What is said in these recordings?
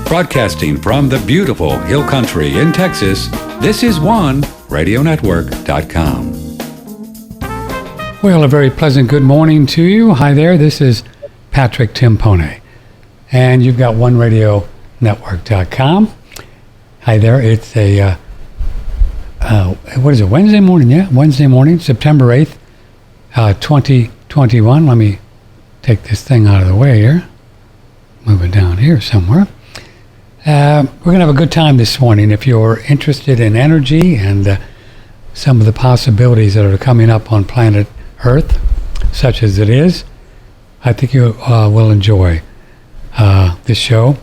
Broadcasting from the beautiful Hill Country in Texas, this is OneRadioNetwork.com. Well, a very pleasant good morning to you. Hi there, this is Patrick Timpone, and you've got OneRadioNetwork.com. Hi there, it's a, Wednesday morning? Yeah, Wednesday morning, September 8th, 2021. Let me take this thing out of the way here. Move it down here somewhere. We're going to have a good time this morning. If you're interested in energy and some of the possibilities that are coming up on planet Earth, such as it is, I think you will enjoy this show.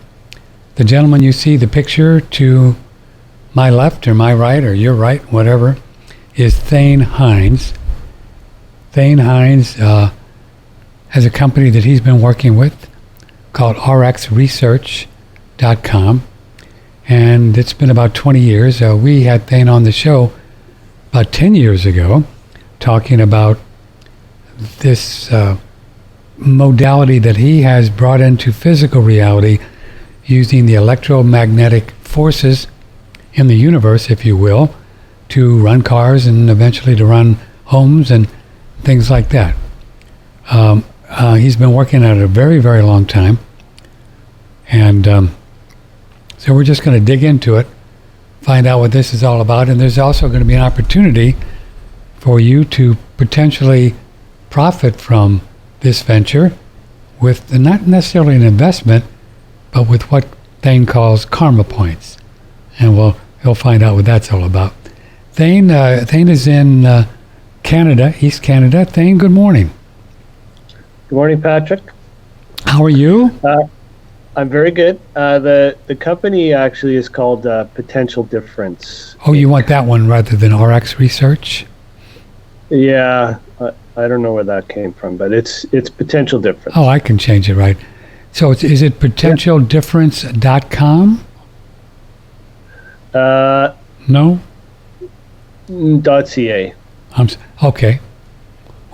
The gentleman you see, the picture to my left or my right or your right, whatever, is Thane Heins. Thane Heins has a company that he's been working with called rxresearch.com, and it's been about 20 years. We had Thane on the show about 10 years ago talking about this modality that he has brought into physical reality using the electromagnetic forces in the universe, if you will, to run cars and eventually to run homes and things like that. He's been working at it a very, very long time. And so we're just going to dig into it, find out what this is all about. And there's also going to be an opportunity for you to potentially profit from this venture with not necessarily an investment, but with what Thane calls karma points. And you'll find out what that's all about. Thane is in Canada, East Canada. Thane, good morning. Good morning, Patrick. How are you? I'm very good. The company actually is called Potential Difference. Oh, you want that one rather than RX Research? Yeah, I don't know where that came from, but it's Potential Difference. Oh, I can change it, right. So is it potentialdifference.com? No? .ca. Okay.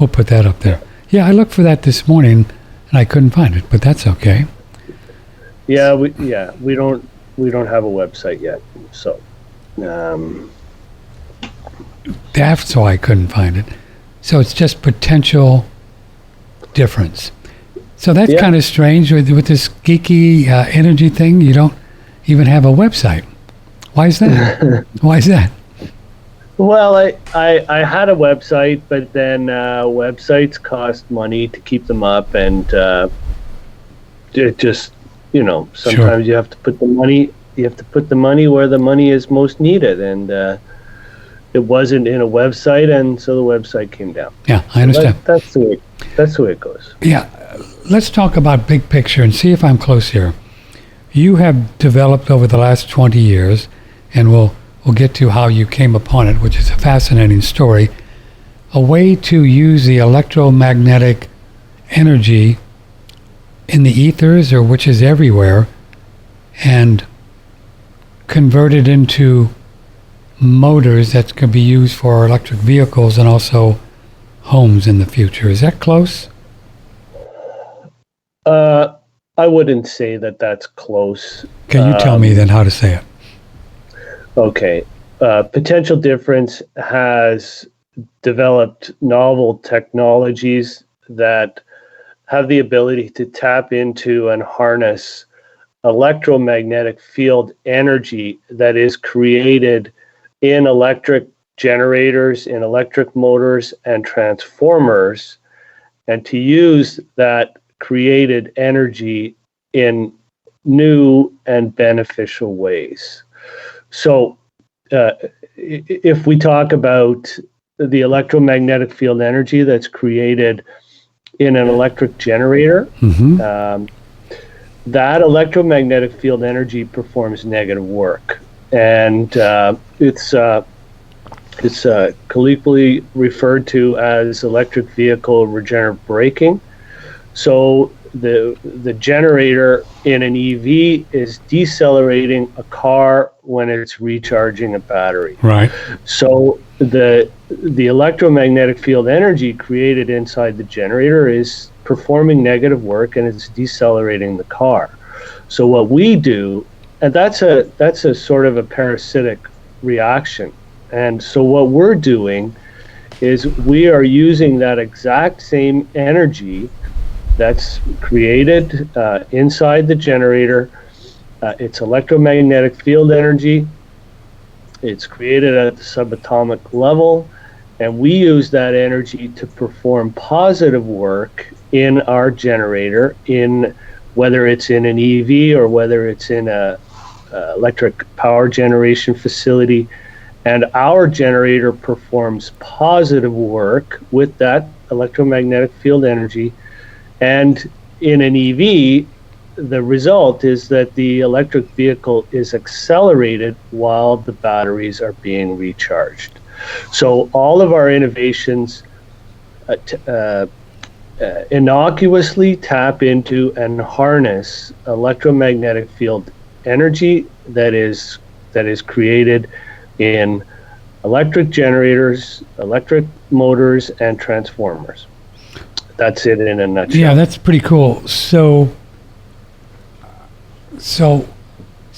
We'll put that up there. Yeah, I looked for that this morning and I couldn't find it, but that's okay. Yeah, we don't have a website yet, so that's why I couldn't find it. So it's just Potential Difference. So that's kind of strange with this geeky energy thing. You don't even have a website. Why is that? Why is that? Well, I had a website, but then websites cost money to keep them up, and it just, sometimes you have to put the money where the money is most needed, and it wasn't in a website, and so the website came down. Yeah, I understand. That's the way it goes. Yeah, let's talk about big picture and see if I'm close here. You have developed over the last 20 years, and we'll get to how you came upon it, which is a fascinating story, a way to use the electromagnetic energy in the ethers, or which is everywhere, and convert it into motors that can be used for electric vehicles and also homes in the future. Is that close? I wouldn't say that that's close. Can you tell me then how to say it? Okay. Potential Difference has developed novel technologies that have the ability to tap into and harness electromagnetic field energy that is created in electric generators, in electric motors and transformers, and to use that created energy in new and beneficial ways. So if we talk about the electromagnetic field energy that's created in an electric generator, that electromagnetic field energy performs negative work, and it's colloquially referred to as electric vehicle regenerative braking. So the generator in an EV is decelerating a car when it's recharging a battery. Right. So the electromagnetic field energy created inside the generator is performing negative work and it's decelerating the car. So what we do and that's a sort of a parasitic reaction. And so what we're doing is we are using that exact same energy that's created inside the generator. It's electromagnetic field energy. It's created at the subatomic level, and we use that energy to perform positive work in our generator, in whether it's in an EV or whether it's in a electric power generation facility. And our generator performs positive work with that electromagnetic field energy. And in an EV, the result is that the electric vehicle is accelerated while the batteries are being recharged. So all of our innovations innocuously tap into and harness electromagnetic field energy that is created in electric generators, electric motors, and transformers. That's it in a nutshell. Yeah, that's pretty cool. So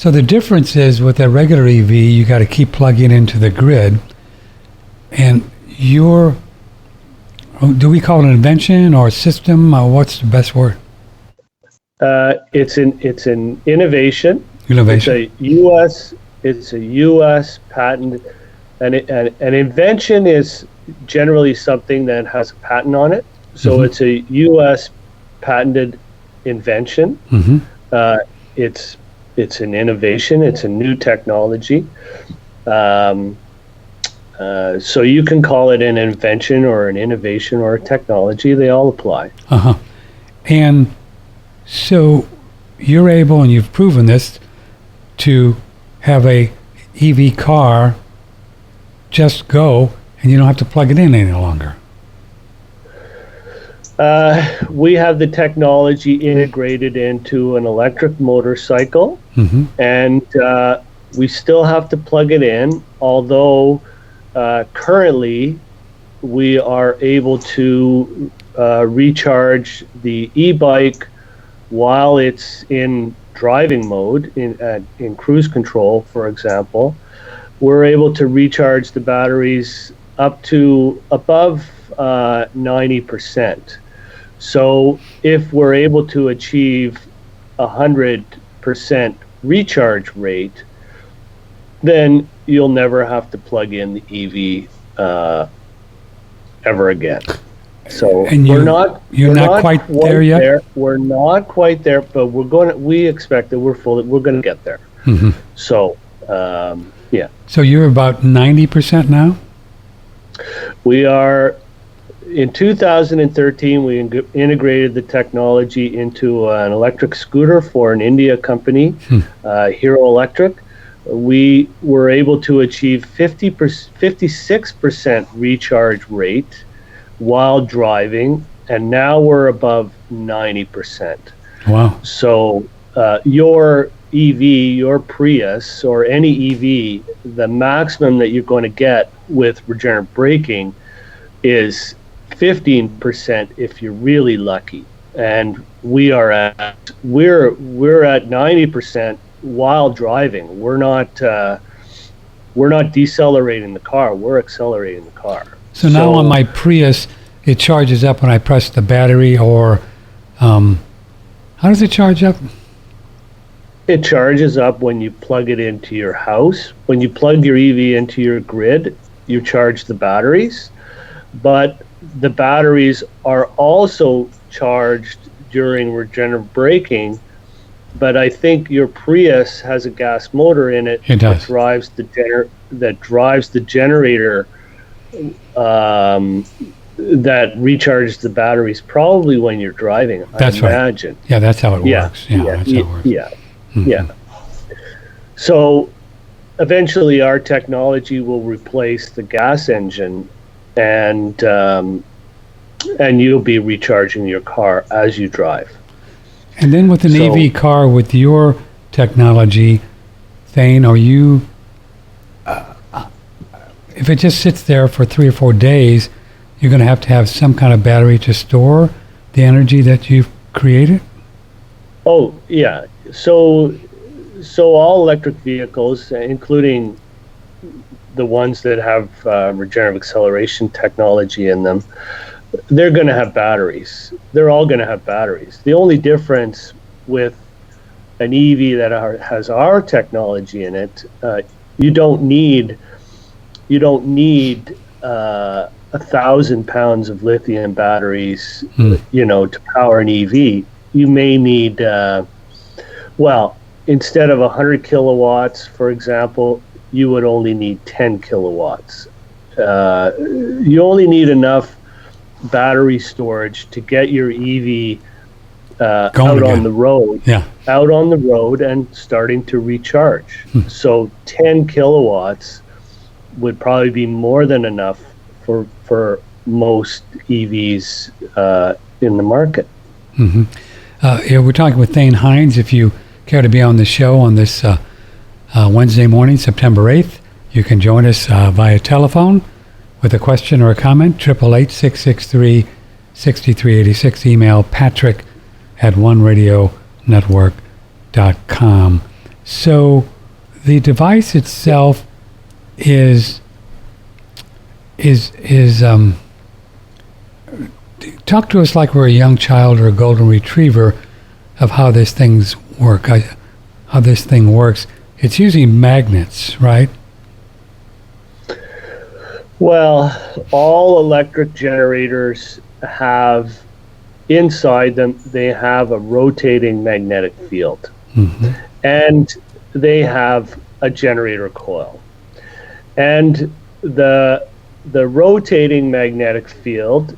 the difference is with a regular EV, you got to keep plugging into the grid. And do we call it an invention or a system? What's the best word? It's an innovation. Innovation. It's a U.S. patent. An invention is generally something that has a patent on it. So Mm-hmm. it's a U.S. patented invention. Mm-hmm. It's an innovation. It's a new technology. So you can call it an invention or an innovation or a technology. They all apply. Uh-huh. And so you're able, and you've proven this, to have a EV car just go, and you don't have to plug it in any longer. We have the technology integrated into an electric motorcycle, Mm-hmm. and we still have to plug it in, although currently we are able to recharge the e-bike while it's in driving mode, in cruise control, for example. We're able to recharge the batteries up to above 90%. So if we're able to achieve 100% recharge rate, then you'll never have to plug in the EV ever again. So And we're not quite there yet? We're not quite there, but we expect that we're going to get there. Mm-hmm. So yeah. So you're about 90% now? We are, in 2013, we integrated the technology into an electric scooter for an India company, Hero Electric. We were able to achieve 56% recharge rate while driving, and now we're above 90%. Wow. So your EV, your Prius, or any EV, the maximum that you're going to get with regenerative braking is 15% if you're really lucky. And we're at 90% while driving. We're not decelerating the car, we're accelerating the car. So now on my Prius, it charges up when I press the battery, or how does it charge up? It charges up when you plug it into your house. When you plug your EV into your grid, you charge the batteries. But the batteries are also charged during regenerative braking. But I think your Prius has a gas motor in it. It does. That drives the generator that recharges the batteries probably when you're driving. That's I right. imagine. Yeah, that's how it works. Yeah, that's how it works. Yeah. Mhm. Yeah. So eventually our technology will replace the gas engine, and you'll be recharging your car as you drive. And then with an EV car, with your technology, Thane, are you, if it just sits there for 3 or 4 days, you're going to have some kind of battery to store the energy that you've created? Oh, yeah. So so all electric vehicles, including the ones that have regenerative acceleration technology in them, they're going to have batteries. They're all going to have batteries. The only difference with an EV that has our technology in it, you don't need 1,000 pounds of lithium batteries, to power an EV. You may need, instead of 100 kilowatts, for example, you would only need 10 kilowatts. You only need enough battery storage to get your EV out on the road, and starting to recharge. So 10 kilowatts would probably be more than enough for most EVs in the market. We're talking with Thane Heins. If you care to be on the show on this Wednesday morning, September 8th, you can join us via telephone with a question or a comment, 888-663-6386. Email patrick@oneradionetwork.com. So the device itself is talk to us like we're a young child or a golden retriever of how this thing works. It's using magnets, right? Well, all electric generators have inside them, they have a rotating magnetic field. And they have a generator coil. And the rotating magnetic field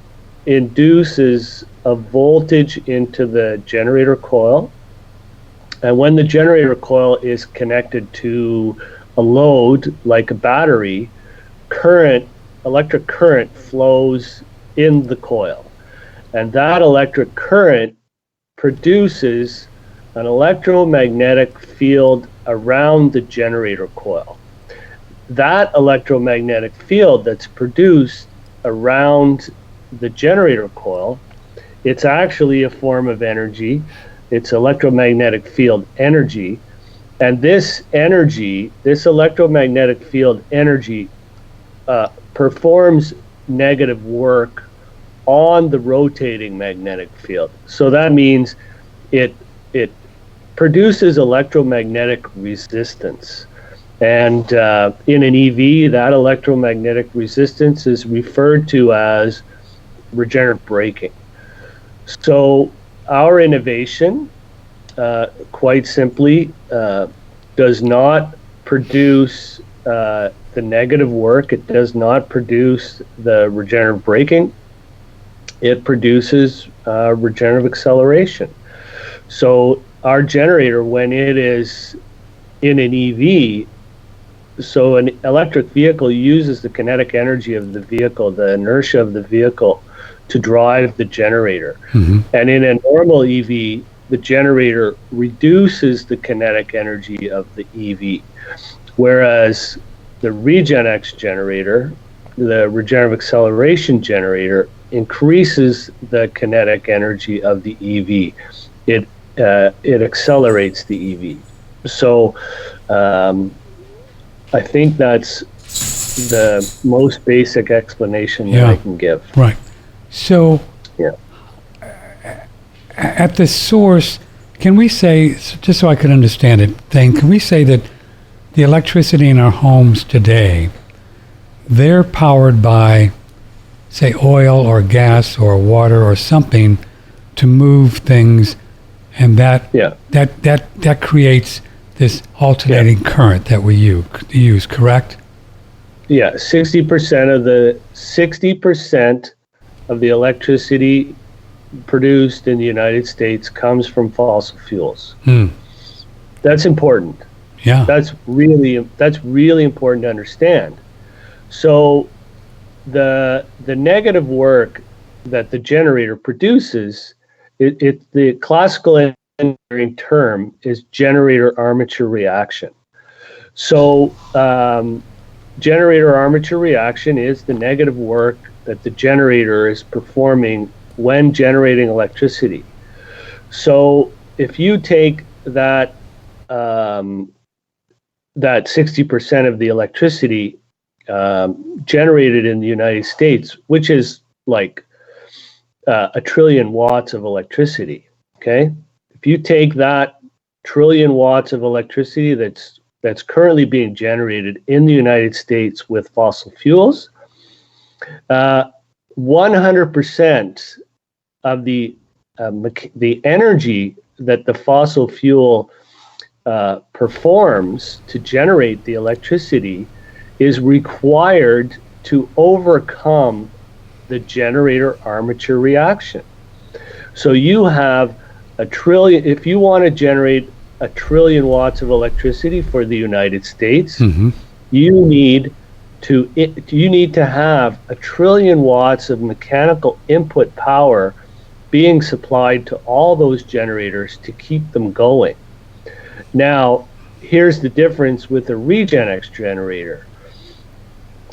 induces a voltage into the generator coil. And when the generator coil is connected to a load like a battery, electric current flows in the coil. And that electric current produces an electromagnetic field around the generator coil. That electromagnetic field that's produced around the generator coil, it's actually a form of energy. It's electromagnetic field energy. And this energy, this electromagnetic field energy, performs negative work on the rotating magnetic field. So that means it produces electromagnetic resistance. And in an EV, that electromagnetic resistance is referred to as regenerative braking. So our innovation, quite simply, does not produce the negative work. It does not produce the regenerative braking. It produces regenerative acceleration. So our generator, when it is in an EV, so an electric vehicle uses the kinetic energy of the vehicle, the inertia of the vehicle, to drive the generator. And in a normal EV, the generator reduces the kinetic energy of the EV. Whereas the RegenX generator, the regenerative acceleration generator, increases the kinetic energy of the EV. It accelerates the EV. So I think that's the most basic explanation that I can give. Right. So at the source, can we say, just so I can understand it, can we say that the electricity in our homes today, they're powered by, say, oil or gas or water or something to move things, and that creates this alternating current that we use, correct? Yeah, 60% of the electricity produced in the United States comes from fossil fuels. That's important. Yeah. That's really important to understand. So the negative work that the generator produces, the classical engineering term is generator armature reaction. So generator armature reaction is the negative work that the generator is performing when generating electricity. So if you take that that 60% of the electricity generated in the United States, which is like 1,000,000,000,000 watts of electricity. Okay, if you take that 1,000,000,000,000 watts of electricity that's currently being generated in the United States with fossil fuels, 100% of the energy that the fossil fuel performs to generate the electricity is required to overcome the generator armature reaction. So you have 1,000,000,000, if you want to generate 1,000,000,000 watts of electricity for the United States, you need to have 1,000,000,000 watts of mechanical input power being supplied to all those generators to keep them going. Now, here's the difference with a Regenex generator.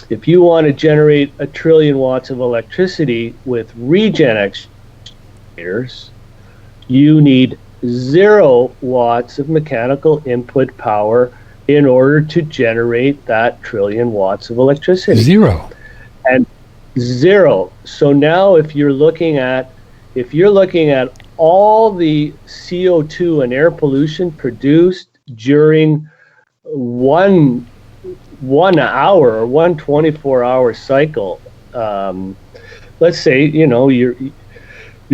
If you want to generate 1,000,000,000 watts of electricity with Regenex generators, you need 0 watts of mechanical input power in order to generate that 1,000,000,000 watts of electricity. 0. And 0. So now if you're looking at all the CO2 and air pollution produced during one hour or one 24-hour cycle, let's say, you're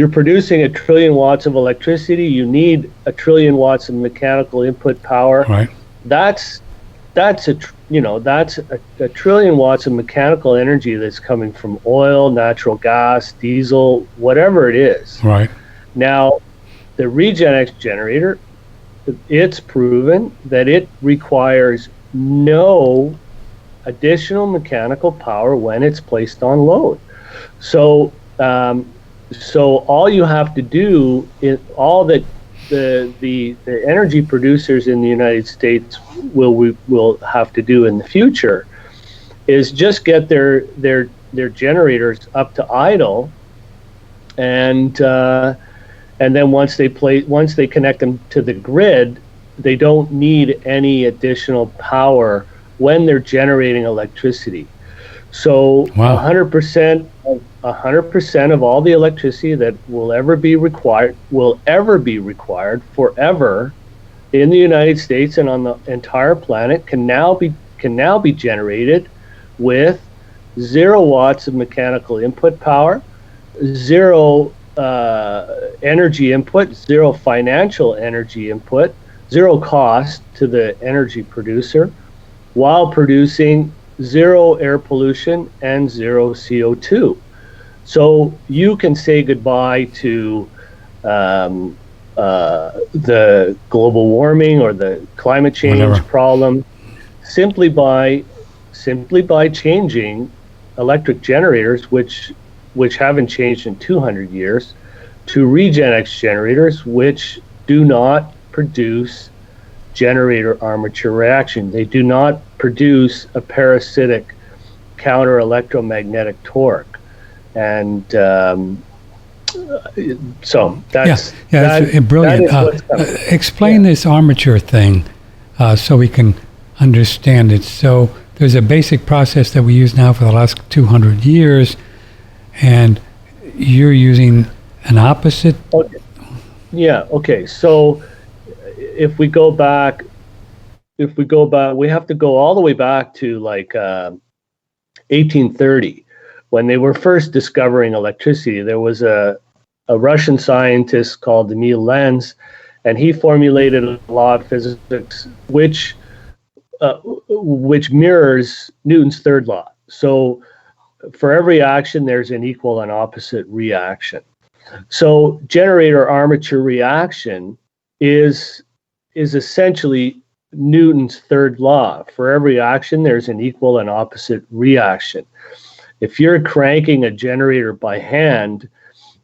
producing 1,000,000,000 watts of electricity, you need 1,000,000,000 watts of mechanical input power. Right. That's a 1,000,000,000 watts of mechanical energy that's coming from oil, natural gas, diesel, whatever it is. Right. Now, the Regenex generator, it's proven that it requires no additional mechanical power when it's placed on load. So all you have to do is all that the energy producers in the United States will have to do in the future is just get their generators up to idle, and then once they connect them to the grid, they don't need any additional power when they're generating electricity. So 100% of all the electricity that will ever be required forever in the United States and on the entire planet can now be generated with 0 watts of mechanical input power, 0 energy input, 0 financial energy input, 0 cost to the energy producer, while producing 0 air pollution and 0 CO2. So you can say goodbye to the global warming or the climate change problem simply by changing electric generators, which haven't changed in 200 years, to Regenex generators, which do not produce generator armature reaction. They do not produce a parasitic counter electromagnetic torque. And so that's brilliant. Explain this armature thing so we can understand it. So there's a basic process that we use now for the last 200 years, and you're using an opposite. Okay. Yeah. Okay. So if we go back, we have to go all the way back to like 1830. When they were first discovering electricity. There was a Russian scientist called Emil Lenz, and he formulated a law of physics which mirrors Newton's third law. So for every action, there's an equal and opposite reaction. So generator armature reaction is essentially Newton's third law. For every action, there's an equal and opposite reaction. If you're cranking a generator by hand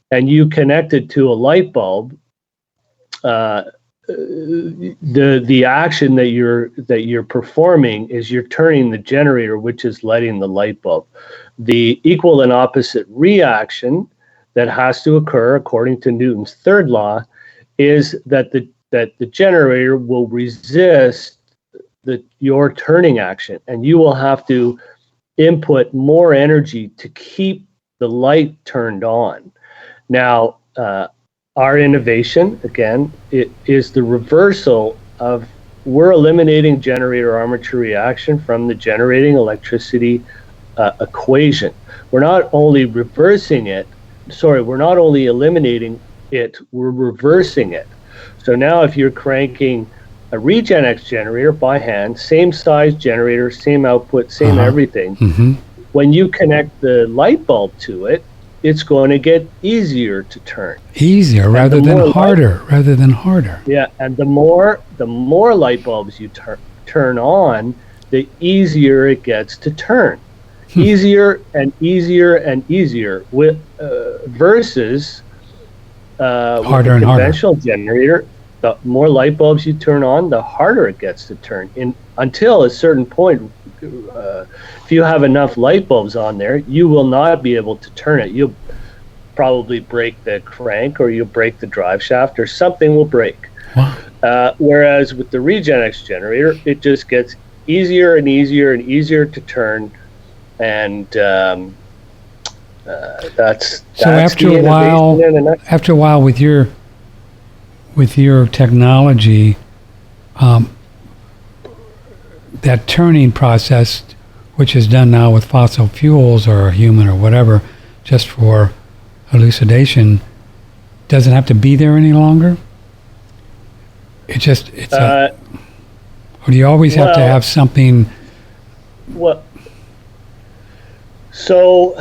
and you connect it to a light bulb, the action that you're performing is you're turning the generator, which is lighting the light bulb. The equal and opposite reaction that has to occur according to Newton's third law is that that the generator will resist your turning action, and you will have to input more energy to keep the light turned on. Now, our innovation, again, it is the reversal of, we're eliminating generator armature reaction from the generating electricity equation. We're not only we're not only eliminating it, we're reversing it. So now if you're cranking a Regenex generator by hand, same size generator, same output, same everything, when you connect the light bulb to it, it's going to get easier to turn. Easier rather than harder. Yeah, and the more light bulbs you turn on, the easier it gets to turn. Easier and easier and easier with versus harder with and a conventional generator. The more light bulbs you turn on, the harder it gets to turn. Until a certain point, if you have enough light bulbs on there, you will not be able to turn it. You'll probably break the crank, or you'll break the drive shaft, or something will break. Wow. Whereas with the Regenex generator, it just gets easier and easier and easier to turn, and that's so after a while with your technology, that turning process, which is done now with fossil fuels or a human or whatever, just for elucidation, doesn't have to be there any longer? Or do you always have to have something? Well, so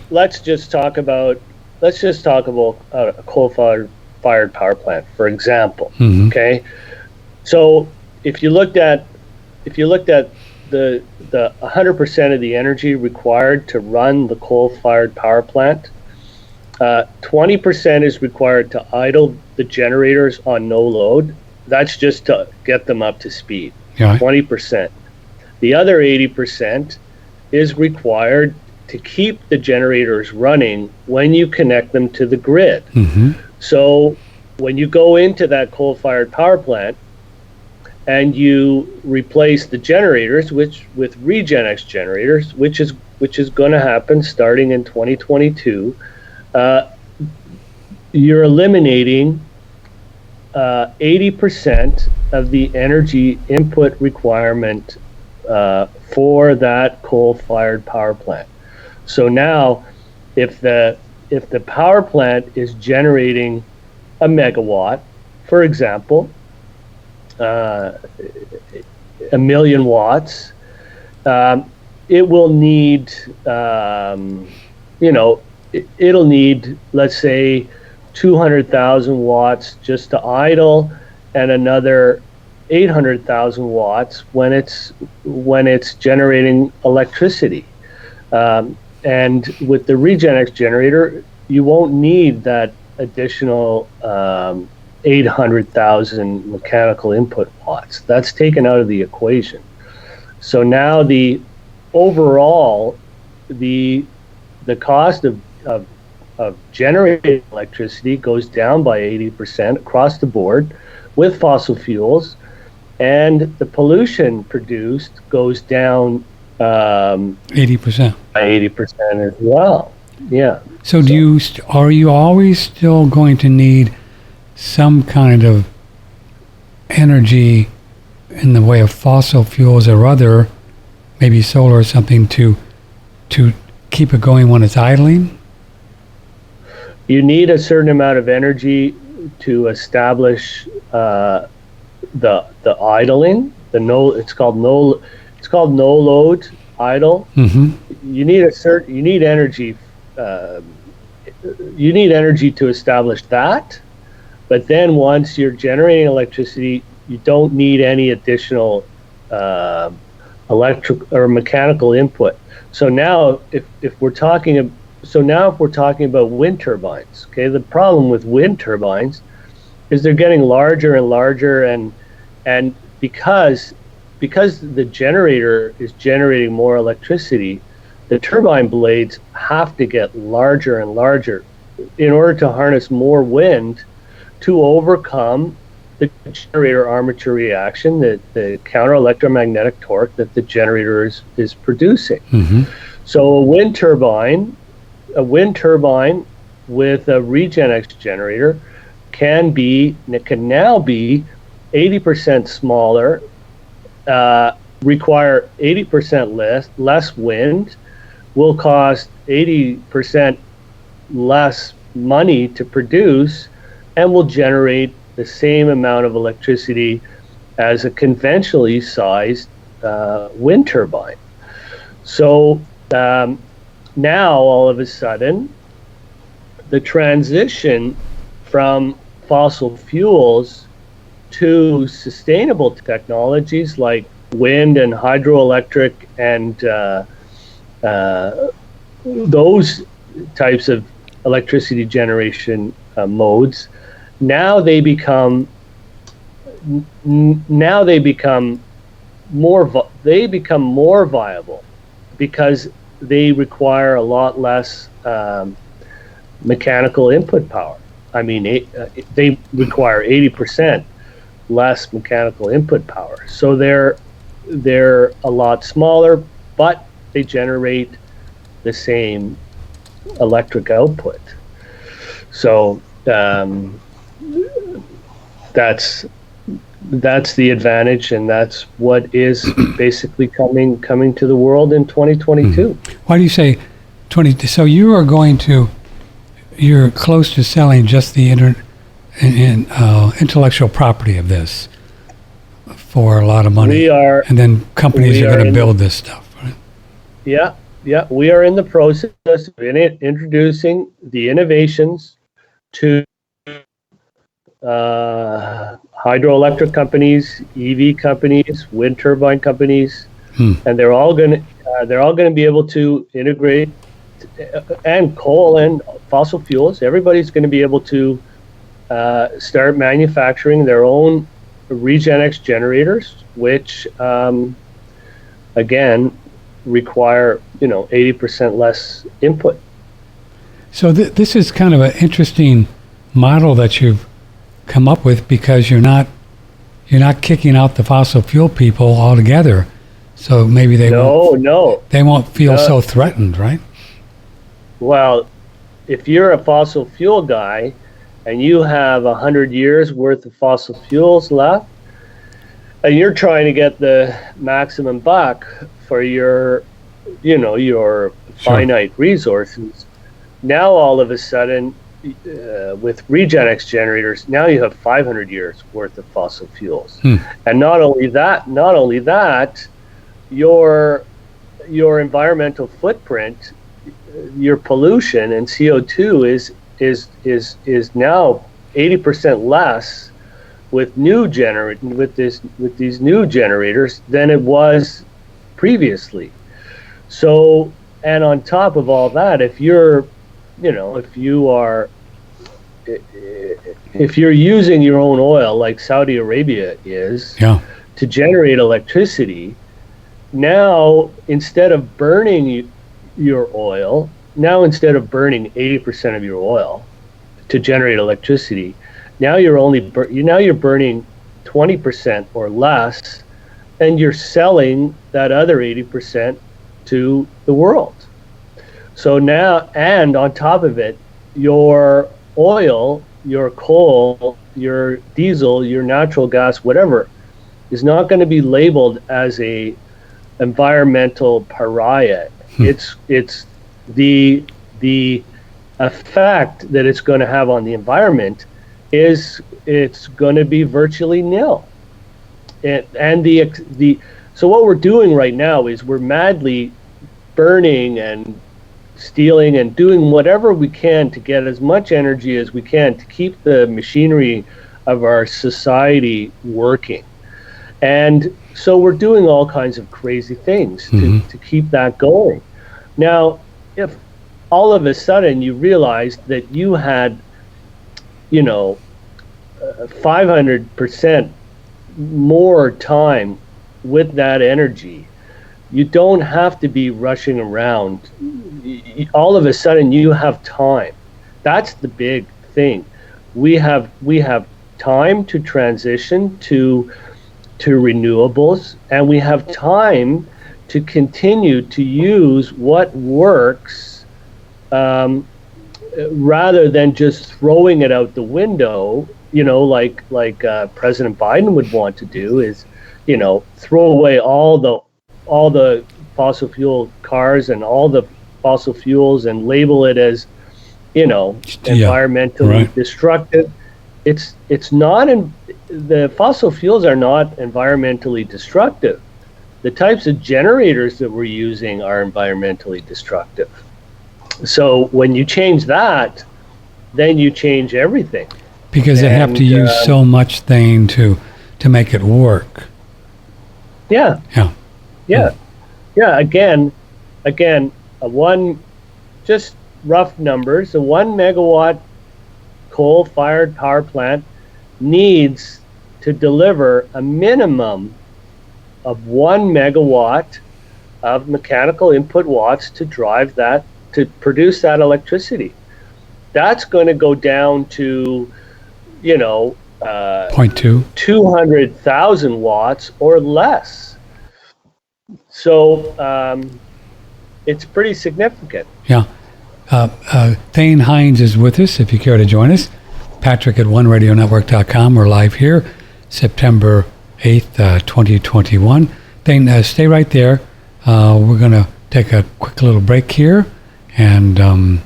let's just talk about a coal-fired power plant, for example. Okay, so if you looked at the 100% of the energy required to run the coal-fired power plant, 20% is required to idle the generators on no load. That's just to get them up to speed. Yeah. 20%. The other 80% is required to keep the generators running when you connect them to the grid. So when you go into that coal-fired power plant and you replace the generators with Regenex generators, which is going to happen starting in 2022, you're eliminating 80% of the energy input requirement for that coal-fired power plant. So now, if the power plant is generating a megawatt, for example, 1,000,000 watts, it will need, it'll need, let's say, 200,000 watts just to idle, and another 800,000 watts when it's generating electricity. And with the Regenex generator, you won't need that additional 800,000 mechanical input watts. That's taken out of the equation. So now the overall, the cost of generating electricity goes down by 80% across the board with fossil fuels, and the pollution produced goes down 80%. By 80% as well. Yeah. So are you always still going to need some kind of energy in the way of fossil fuels or other, maybe solar or something, to keep it going when it's idling? You need a certain amount of energy to establish the idling. It's called no load idle. You need energy. You need energy to establish that. But then once you're generating electricity, you don't need any additional electric or mechanical input. So now, if we're talking about wind turbines, okay, the problem with wind turbines is they're getting larger and larger, and because the generator is generating more electricity, the turbine blades have to get larger and larger in order to harness more wind to overcome the generator armature reaction, the counter electromagnetic torque that the generator is producing. So a wind turbine with a Regenex generator can now be 80% smaller, require 80% less wind, will cost 80% less money to produce, and will generate the same amount of electricity as a conventionally sized wind turbine. So now all of a sudden, the transition from fossil fuels to sustainable technologies like wind and hydroelectric and those types of electricity generation modes, now they become more viable because they require a lot less mechanical input power. I mean, they require 80% less mechanical input power. So they're a lot smaller, but they generate the same electric output. So that's the advantage, and that's what is basically coming to the world in 2022. Why do you say 20? So you're close to selling just the intellectual property of this for a lot of money. We are, and then companies are going to build this stuff, right? Yeah. We are in the process of introducing the innovations to hydroelectric companies, EV companies, wind turbine companies, and they're all going to be able to integrate, and coal and fossil fuels. Everybody's going to be able to start manufacturing their own Regenex generators, which again require 80% less input. So this is kind of an interesting model that you've come up with, because you're not kicking out the fossil fuel people altogether. So maybe they won't feel so threatened, right? Well, if you're a fossil fuel guy and you have 100 years worth of fossil fuels left, and you're trying to get the maximum buck for your finite resources, now all of a sudden, with Regenex generators, now you have 500 years worth of fossil fuels. And not only that, your environmental footprint, your pollution and CO2 is now 80% less with these new generators than it was previously. So, and on top of all that, if you're using your own oil like Saudi Arabia is to generate electricity, now instead of burning your oil, instead of burning 80% of your oil to generate electricity, now you're burning 20% or less, and you're selling that other 80% to the world. So now, and on top of it, your oil, your coal, your diesel, your natural gas, whatever, is not going to be labeled as a environmental pariah. It's the effect that it's going to have on the environment is it's going to be virtually nil. So what we're doing right now is we're madly burning and stealing and doing whatever we can to get as much energy as we can to keep the machinery of our society working. And so we're doing all kinds of crazy things to keep that going. Now, if all of a sudden you realized that you had, 500% more time with that energy, you don't have to be rushing around. All of a sudden you have time. That's the big thing. we have time to transition to renewables, and we have time to continue to use what works, rather than just throwing it out the window, like President Biden would want to do, is, throw away all the fossil fuel cars and all the fossil fuels and label it as, environmentally destructive. It's not the fossil fuels are not environmentally destructive. The types of generators that we're using are environmentally destructive. So when you change that, then you change everything. Because they have to use so much thing to make it work. Yeah. Again, just rough numbers, a 1 megawatt coal-fired power plant needs to deliver a minimum of 1 megawatt of mechanical input watts to drive that, to produce that electricity. That's going to go down to, 0.2, 200,000 watts or less. So it's pretty significant. Yeah. Thane Heins is with us, if you care to join us. Patrick at oneradionetwork.com. We're live here, September 8th, 2021. Thane, stay right there. We're going to take a quick little break here and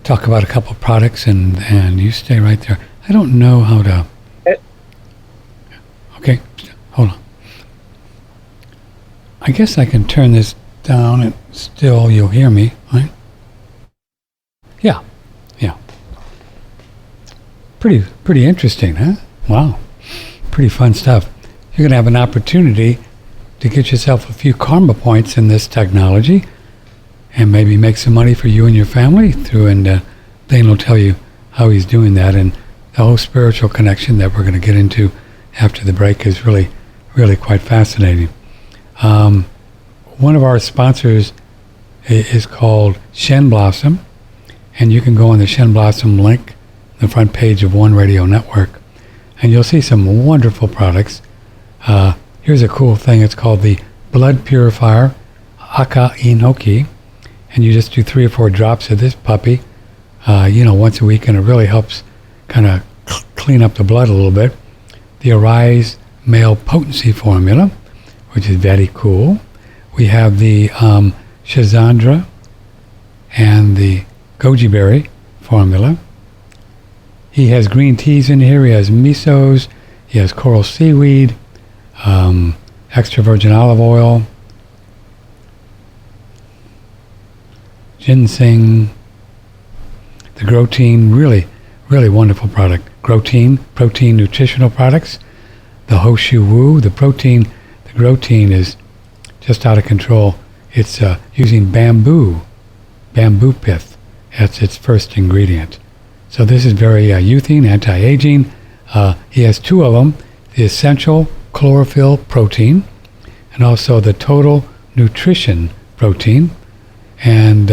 talk about a couple of products, and you stay right there. I don't know how to... Okay, hold on. I guess I can turn this down and still you'll hear me, right? Yeah. Pretty interesting, huh? Wow. Pretty fun stuff. You're going to have an opportunity to get yourself a few karma points in this technology and maybe make some money for you and your family through, and Thane will tell you how he's doing that, and the whole spiritual connection that we're going to get into after the break is really, really quite fascinating. One of our sponsors is called Shen Blossom, and you can go on the Shen Blossom link, the front page of One Radio Network, and you'll see some wonderful products. Here's a cool thing. It's called the Blood Purifier Aka Inoki, and you just do 3 or 4 drops of this puppy, once a week, and it really helps kind of clean up the blood a little bit. The Arise Male Potency Formula, which is very cool. We have the Shazandra and the Goji Berry formula. He has green teas in here. He has misos. He has coral seaweed, extra virgin olive oil, ginseng, the Grotein, really, really wonderful product. Grotein, protein nutritional products. The Hoshu Wu, the Grotein is just out of control. It's using bamboo pith as its first ingredient. So this is very youthing, anti-aging. He has 2 of them, the Essential Chlorophyll Protein and also the Total Nutrition Protein. And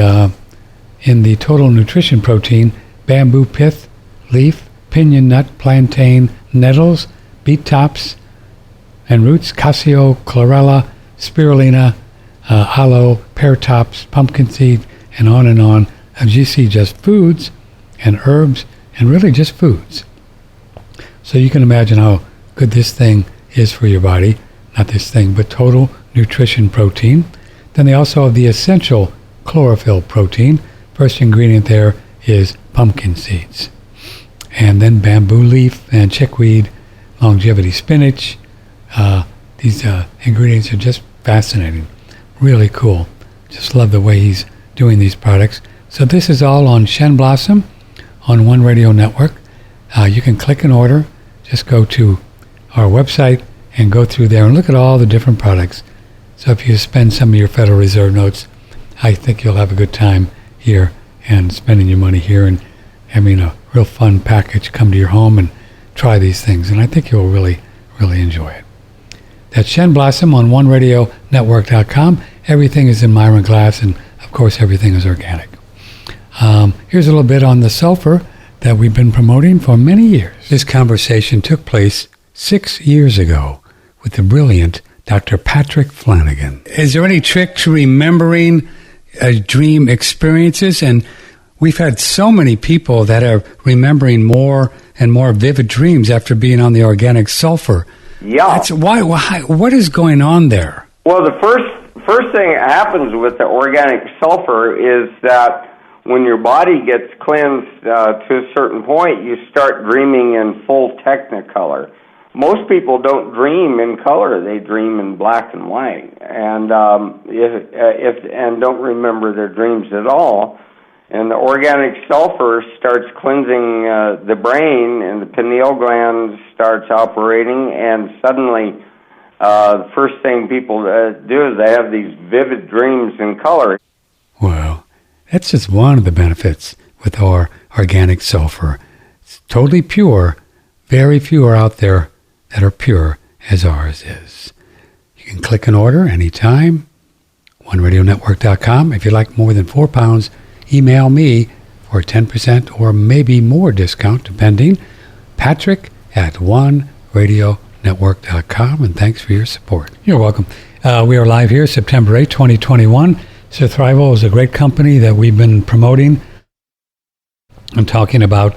in the Total Nutrition Protein, bamboo pith, leaf, pinion nut, plantain, nettles, beet tops, and roots, cassia, chlorella, spirulina, aloe, pear tops, pumpkin seed, and on, as you see, just foods and herbs, and really just foods. So you can imagine how good this thing is for your body. Not this thing, but Total Nutrition Protein. Then they also have the Essential Chlorophyll Protein. First ingredient there is pumpkin seeds. And then bamboo leaf and chickweed, longevity spinach. These ingredients are just fascinating. Really cool. Just love the way he's doing these products. So this is all on Shen Blossom on One Radio Network. You can click and order. Just go to our website and go through there and look at all the different products. So if you spend some of your Federal Reserve notes, I think you'll have a good time here and spending your money here and having a real fun package come to your home and try these things. And I think you'll really, really enjoy it. That's Shen Blossom on OneRadioNetwork.com. Everything is in Myron glass, and of course everything is organic. Here's a little bit on the sulfur that we've been promoting for many years. This conversation took place 6 years ago with the brilliant Dr. Patrick Flanagan. Is there any trick to remembering dream experiences? And we've had so many people that are remembering more and more vivid dreams after being on the organic sulfur. Yeah. Why, what is going on there? Well, the first thing that happens with the organic sulfur is that when your body gets cleansed to a certain point, you start dreaming in full technicolor. Most people don't dream in color; they dream in black and white, and and don't remember their dreams at all. And the organic sulfur starts cleansing the brain, and the pineal gland starts operating, and suddenly the first thing people do is they have these vivid dreams in color. Well, that's just one of the benefits with our organic sulfur. It's totally pure. Very few are out there that are pure as ours is. You can click an order anytime. OneRadioNetwork.com. If you like more than 4 pounds, email me for 10% or maybe more discount, depending. Patrick at OneRadioNetwork.com. And thanks for your support. You're welcome. We are live here September 8, 2021. Thrival is a great company that we've been promoting and talking about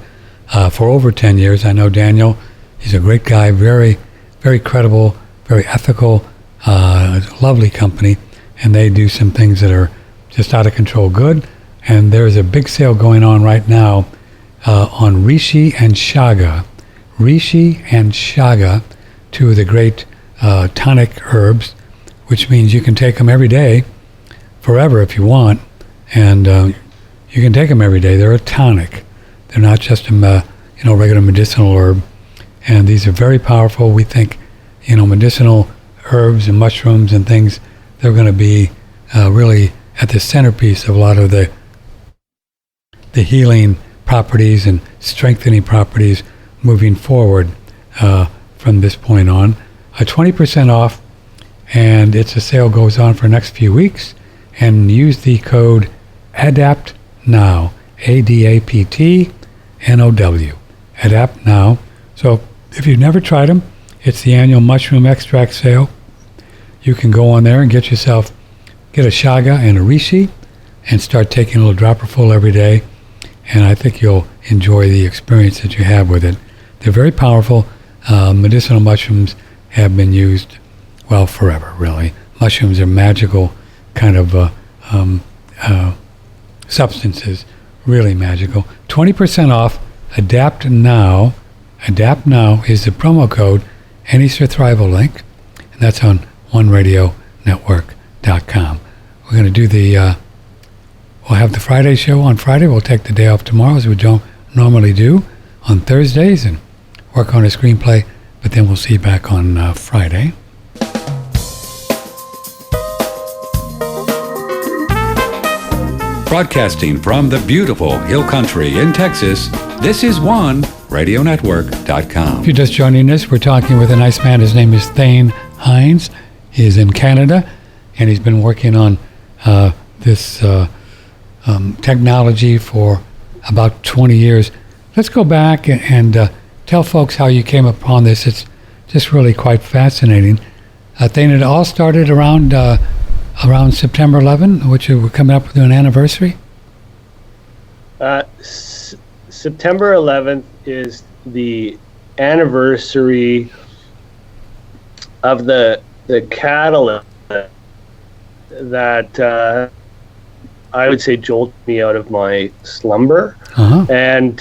for over 10 years. I know Daniel, he's a great guy, very, very credible, very ethical, lovely company, and they do some things that are just out of control good. And there's a big sale going on right now on Reishi and Shaga. Reishi and Shaga, two of the great tonic herbs, which means you can take them every day, forever if you want, and you can take them every day. They're a tonic. They're not just a regular medicinal herb, and these are very powerful. We think medicinal herbs and mushrooms and things, they're going to be really at the centerpiece of a lot of the healing properties and strengthening properties moving forward from this point on. 20% off, and it's a sale goes on for the next few weeks. And use the code ADAPTNOW, ADAPTNOW, ADAPTNOW. So if you've never tried them, it's the annual mushroom extract sale. You can go on there and get a shaga and a reishi and start taking a little dropper full every day. And I think you'll enjoy the experience that you have with it. They're very powerful. Medicinal mushrooms have been used, well, forever, really. Mushrooms are magical kind of substances, really magical. 20% off, Adapt Now. Adapt Now is the promo code, any Thrival link, and that's on OneRadioNetwork.com. We're going to do we'll have the Friday show on Friday. We'll take the day off tomorrow, as we don't normally do, on Thursdays, and work on a screenplay, but then we'll see you back on Friday. Broadcasting from the beautiful Hill Country in Texas, this is OneRadioNetwork.com. If you're just joining us, we're talking with a nice man. His name is Thane Heins. He is in Canada, and he's been working on this technology for about 20 years. Let's go back and tell folks how you came upon this. It's just really quite fascinating. Thane, it all started around September 11, which we're coming up with an anniversary? September 11th is the anniversary of the catalyst that I would say jolted me out of my slumber and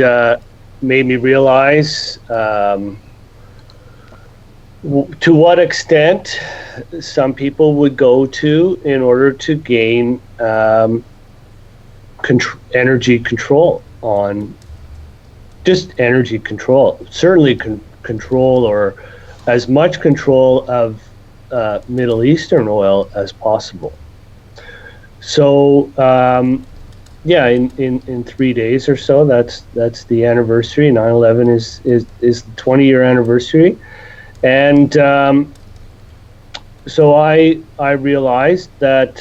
made me realize to what extent some people would go to in order to gain energy control on just energy control, certainly control or as much control of Middle Eastern oil as possible. So in 3 days or so, that's the anniversary. 9/11 is the 20-year anniversary. And so I realized that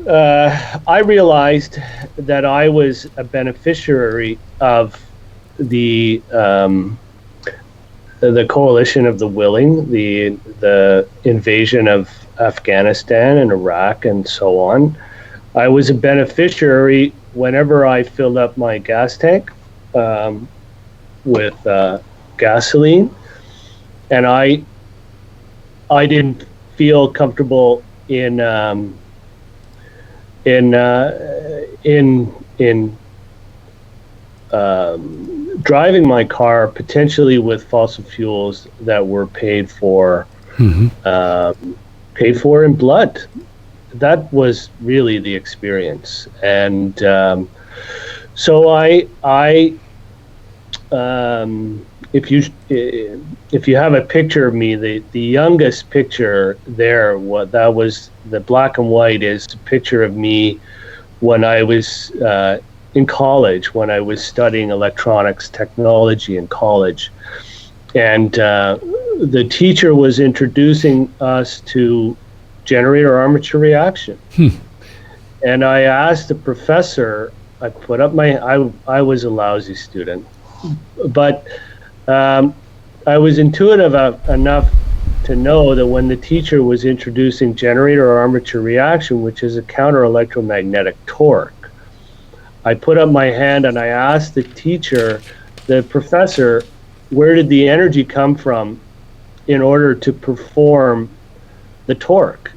I realized that I was a beneficiary of the coalition of the willing, the invasion of Afghanistan and Iraq and so on. I was a beneficiary whenever I filled up my gas tank with gasoline, and I didn't feel comfortable in driving my car potentially with fossil fuels that were paid for in blood. That was really the experience, and so if you have a picture of me, the youngest picture there, what that was, the black and white is a picture of me when I was in college, when I was studying electronics technology in college. And the teacher was introducing us to generator armature reaction. And I asked the professor, I put up I was a lousy student, but I was intuitive enough to know that when the teacher was introducing generator armature reaction, which is a counter electromagnetic torque, I put up my hand and I asked the teacher, the professor, where did the energy come from in order to perform the torque?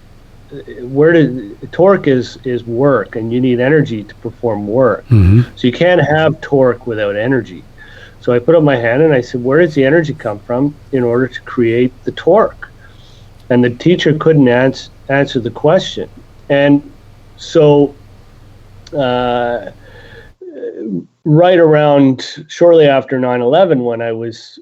Torque is work, and you need energy to perform work. So you can't have torque without energy. So I put up my hand and I said, where does the energy come from in order to create the torque? And the teacher couldn't answer the question. And so right around shortly after 9/11, when I was,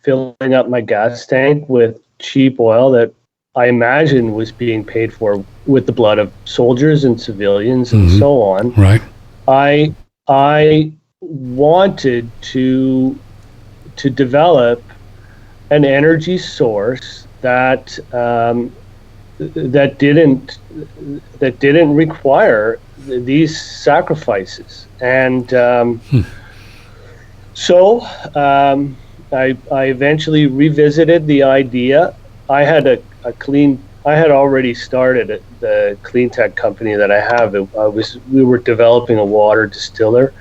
filling up my gas tank with cheap oil that I imagine was being paid for with the blood of soldiers and civilians and so on. Right. I wanted to develop an energy source that didn't require these sacrifices, and so I we revisited the idea. I had I had already started at the clean tech company that I have. We were developing a water distiller.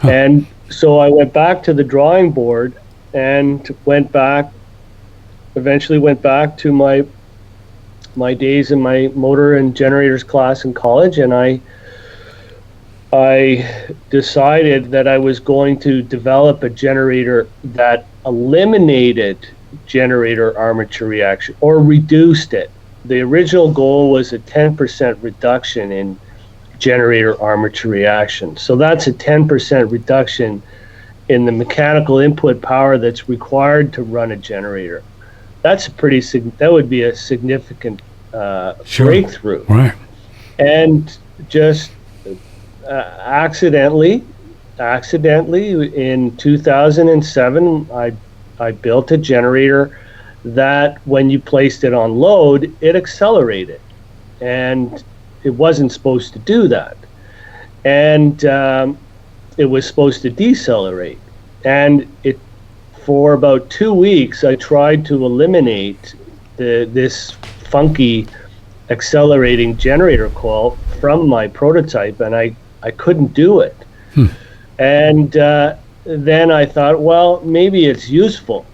And so I went back to the drawing board and eventually went back to my days in my motor and generators class in college, and I decided that I was going to develop a generator that eliminated generator armature reaction or reduced it. The original goal was a 10% reduction in generator armature reaction. So that's a 10% reduction in the mechanical input power that's required to run a generator. That's that would be a significant breakthrough. Right. And just accidentally in 2007, I built a generator that when you placed it on load, it accelerated. And it wasn't supposed to do that. And it was supposed to decelerate. And for about 2 weeks, I tried to eliminate this funky accelerating generator coil from my prototype, and I couldn't do it. And then I thought, well, maybe it's useful.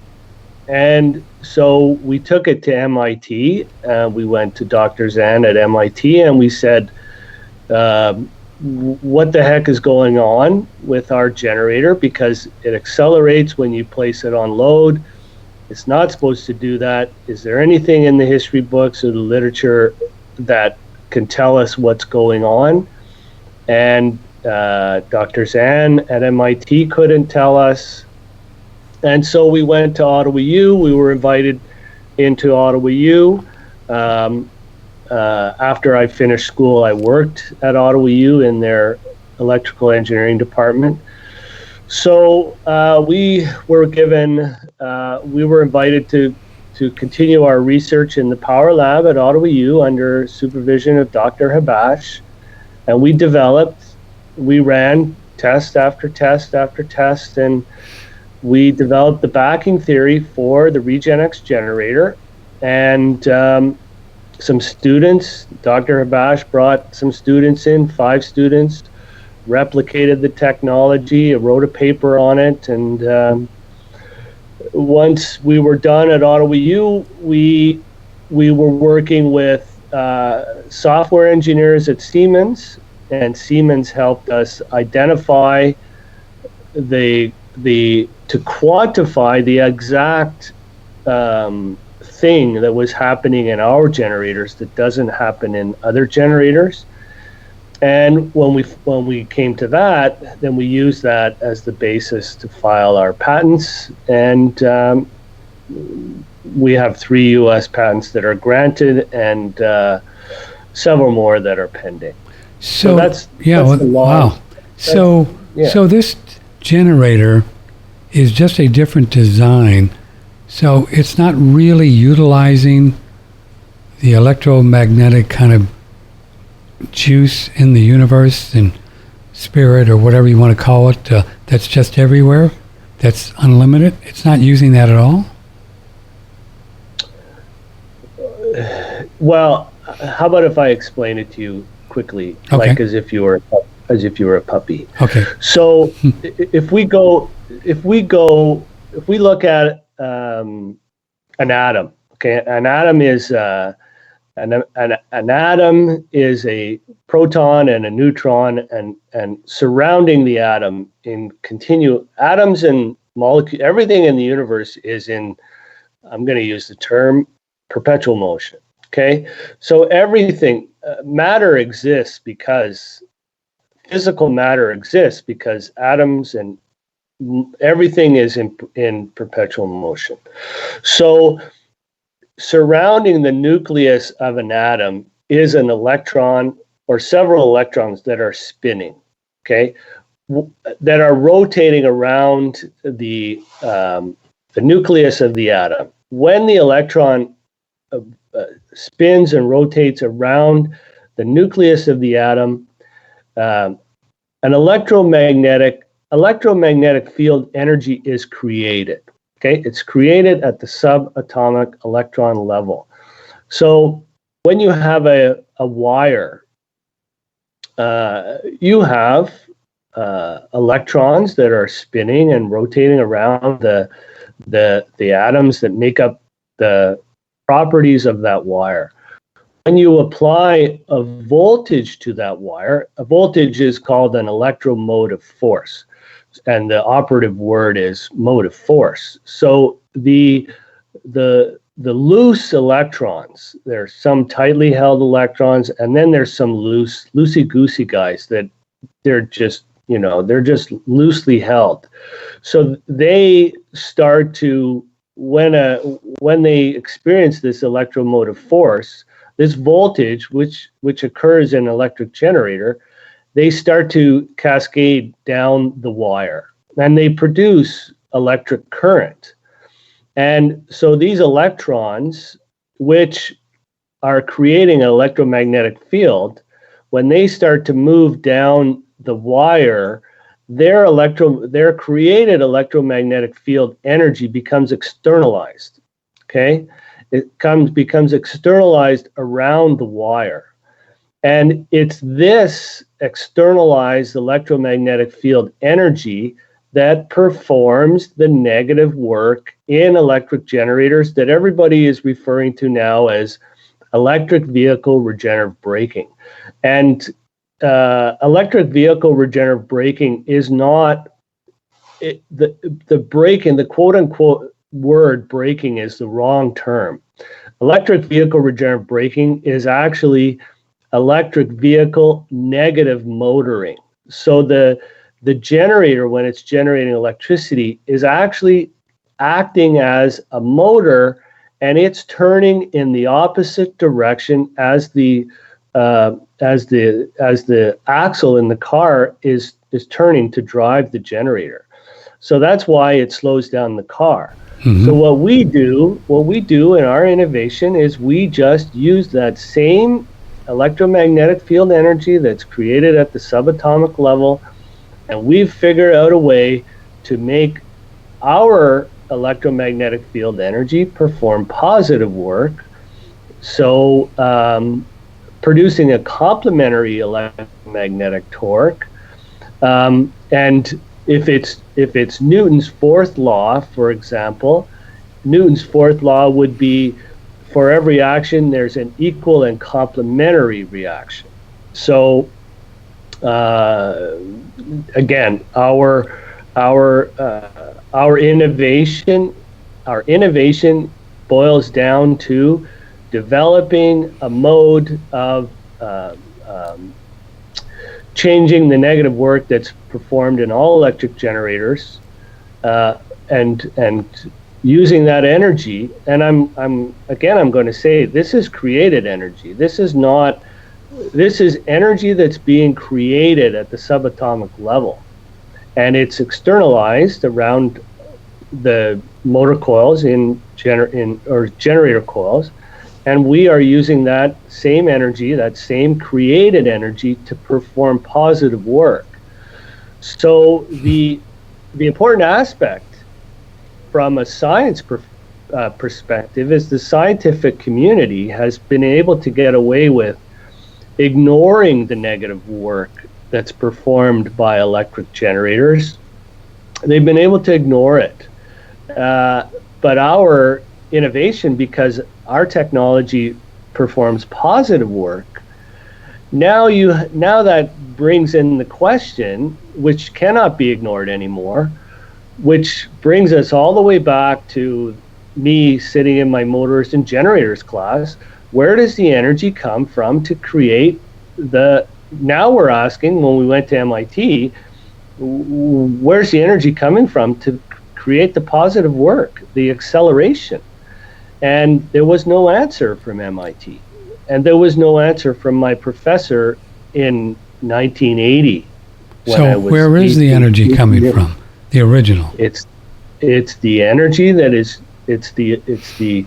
And so we took it to MIT. We went to Dr. Zan at MIT, and we said, what the heck is going on with our generator? Because it accelerates when you place it on load. It's not supposed to do that. Is there anything in the history books or the literature that can tell us what's going on? And Dr. Zan at MIT couldn't tell us. And so we went to Ottawa U. We were invited into Ottawa U. After I finished school, I worked at Ottawa U in their electrical engineering department. So we were invited to to continue our research in the Power Lab at Ottawa U under supervision of Dr. Habash. And we ran test after test after test, and we developed the backing theory for the RegenX generator. And some students, Dr. Habash brought some students in, 5 students, replicated the technology, wrote a paper on it, and once we were done at Ottawa U, we were working with software engineers at Siemens, and Siemens helped us identify to quantify the exact thing that was happening in our generators that doesn't happen in other generators. And when we came to that, then we used that as the basis to file our patents, and we have 3 U.S. patents that are granted and several more that are pending. So that's wow. So this generator is just a different design. So it's not really utilizing the electromagnetic kind of juice in the universe and spirit, or whatever you want to call it, that's just everywhere, that's unlimited. It's not using that at all? Well, how about if I explain it to you quickly, okay. Like as if you were a puppy. Okay. So if we look at an atom, okay, an atom is an atom is a proton and a neutron, and surrounding the atom atoms and molecules, everything in the universe is in, I'm going to use the term, perpetual motion. Okay, so everything, matter exists because physical matter exists because atoms and everything is in perpetual motion. So surrounding the nucleus of an atom is an electron or several electrons that are spinning, okay, that are rotating around the nucleus of the atom. When the electron spins and rotates around the nucleus of the atom, an electromagnetic field energy is created. Okay, it's created at the subatomic electron level. So when you have a wire, you have electrons that are spinning and rotating around the atoms that make up the properties of that wire. When you apply a voltage to that wire, a voltage is called an electromotive force, and the operative word is motive force. So the loose electrons, there's some tightly held electrons, and then there's some loosey-goosey guys that they're just loosely held. So they start to, when they experience this electromotive force, this voltage, which occurs in an electric generator, they start to cascade down the wire, and they produce electric current. And so these electrons, which are creating an electromagnetic field, when they start to move down the wire, their created electromagnetic field energy becomes externalized. Okay, it becomes externalized around the wire. And it's this externalized electromagnetic field energy that performs the negative work in electric generators that everybody is referring to now as electric vehicle regenerative braking. And electric vehicle regenerative braking is not, the braking, the quote unquote word braking is the wrong term. Electric vehicle regenerative braking is actually electric vehicle negative motoring. So the generator, when it's generating electricity, is actually acting as a motor, and it's turning in the opposite direction as the axle in the car is turning to drive the generator. So that's why it slows down the car. Mm-hmm. So what we do in our innovation is we just use that same electromagnetic field energy that's created at the subatomic level, and we've figured out a way to make our electromagnetic field energy perform positive work. So producing a complementary electromagnetic torque. And if it's Newton's fourth law, for example, Newton's fourth law would be for every action there's an equal and complementary reaction. So again, our innovation boils down to developing a mode of changing the negative work that's performed in all electric generators, and using that energy. And I'm going to say this is created energy. This is energy that's being created at the subatomic level, and it's externalized around the motor coils or generator coils. And we are using that same energy, that same created energy, to perform positive work. So the important aspect from a science perspective is the scientific community has been able to get away with ignoring the negative work that's performed by electric generators. They've been able to ignore it. But our innovation, because our technology performs positive work, now that brings in the question, which cannot be ignored anymore, which brings us all the way back to me sitting in my motors and generators class. Where does the energy come from to create now we're asking, when we went to MIT, where's the energy coming from to create the positive work, the acceleration? And there was no answer from MIT. And there was no answer from my professor in 1980. So where is the energy coming from? The original? It's the energy that is, it's the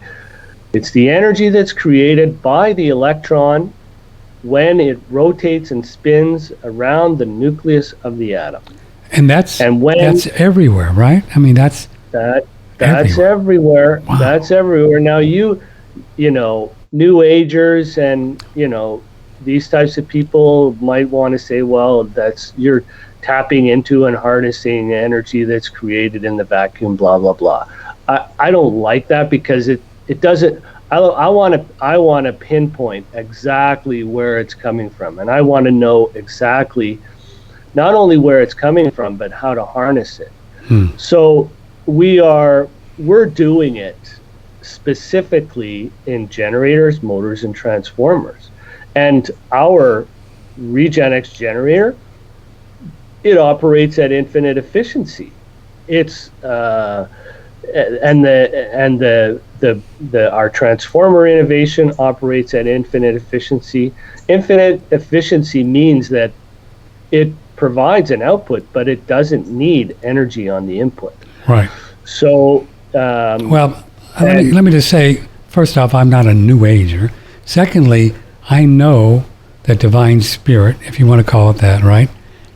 energy that's created by the electron when it rotates and spins around the nucleus of the atom. And that's everywhere, right? I mean, that's everywhere. Wow. That's everywhere. Now you know, New Agers and, you know, these types of people might want to say, well, you're tapping into and harnessing energy that's created in the vacuum, blah, blah, blah. I don't like that, because it doesn't. I want to pinpoint exactly where it's coming from, and I want to know exactly not only where it's coming from, but how to harness it. So we're doing it specifically in generators, motors, and transformers. And our RegenX generator, it operates at infinite efficiency. It's our transformer innovation operates at infinite efficiency. Infinite efficiency means that it provides an output, but it doesn't need energy on the input. right. So, Well, let me just say, first off, I'm not a New Ager. Secondly, I know that divine spirit, if you want to call it that, right,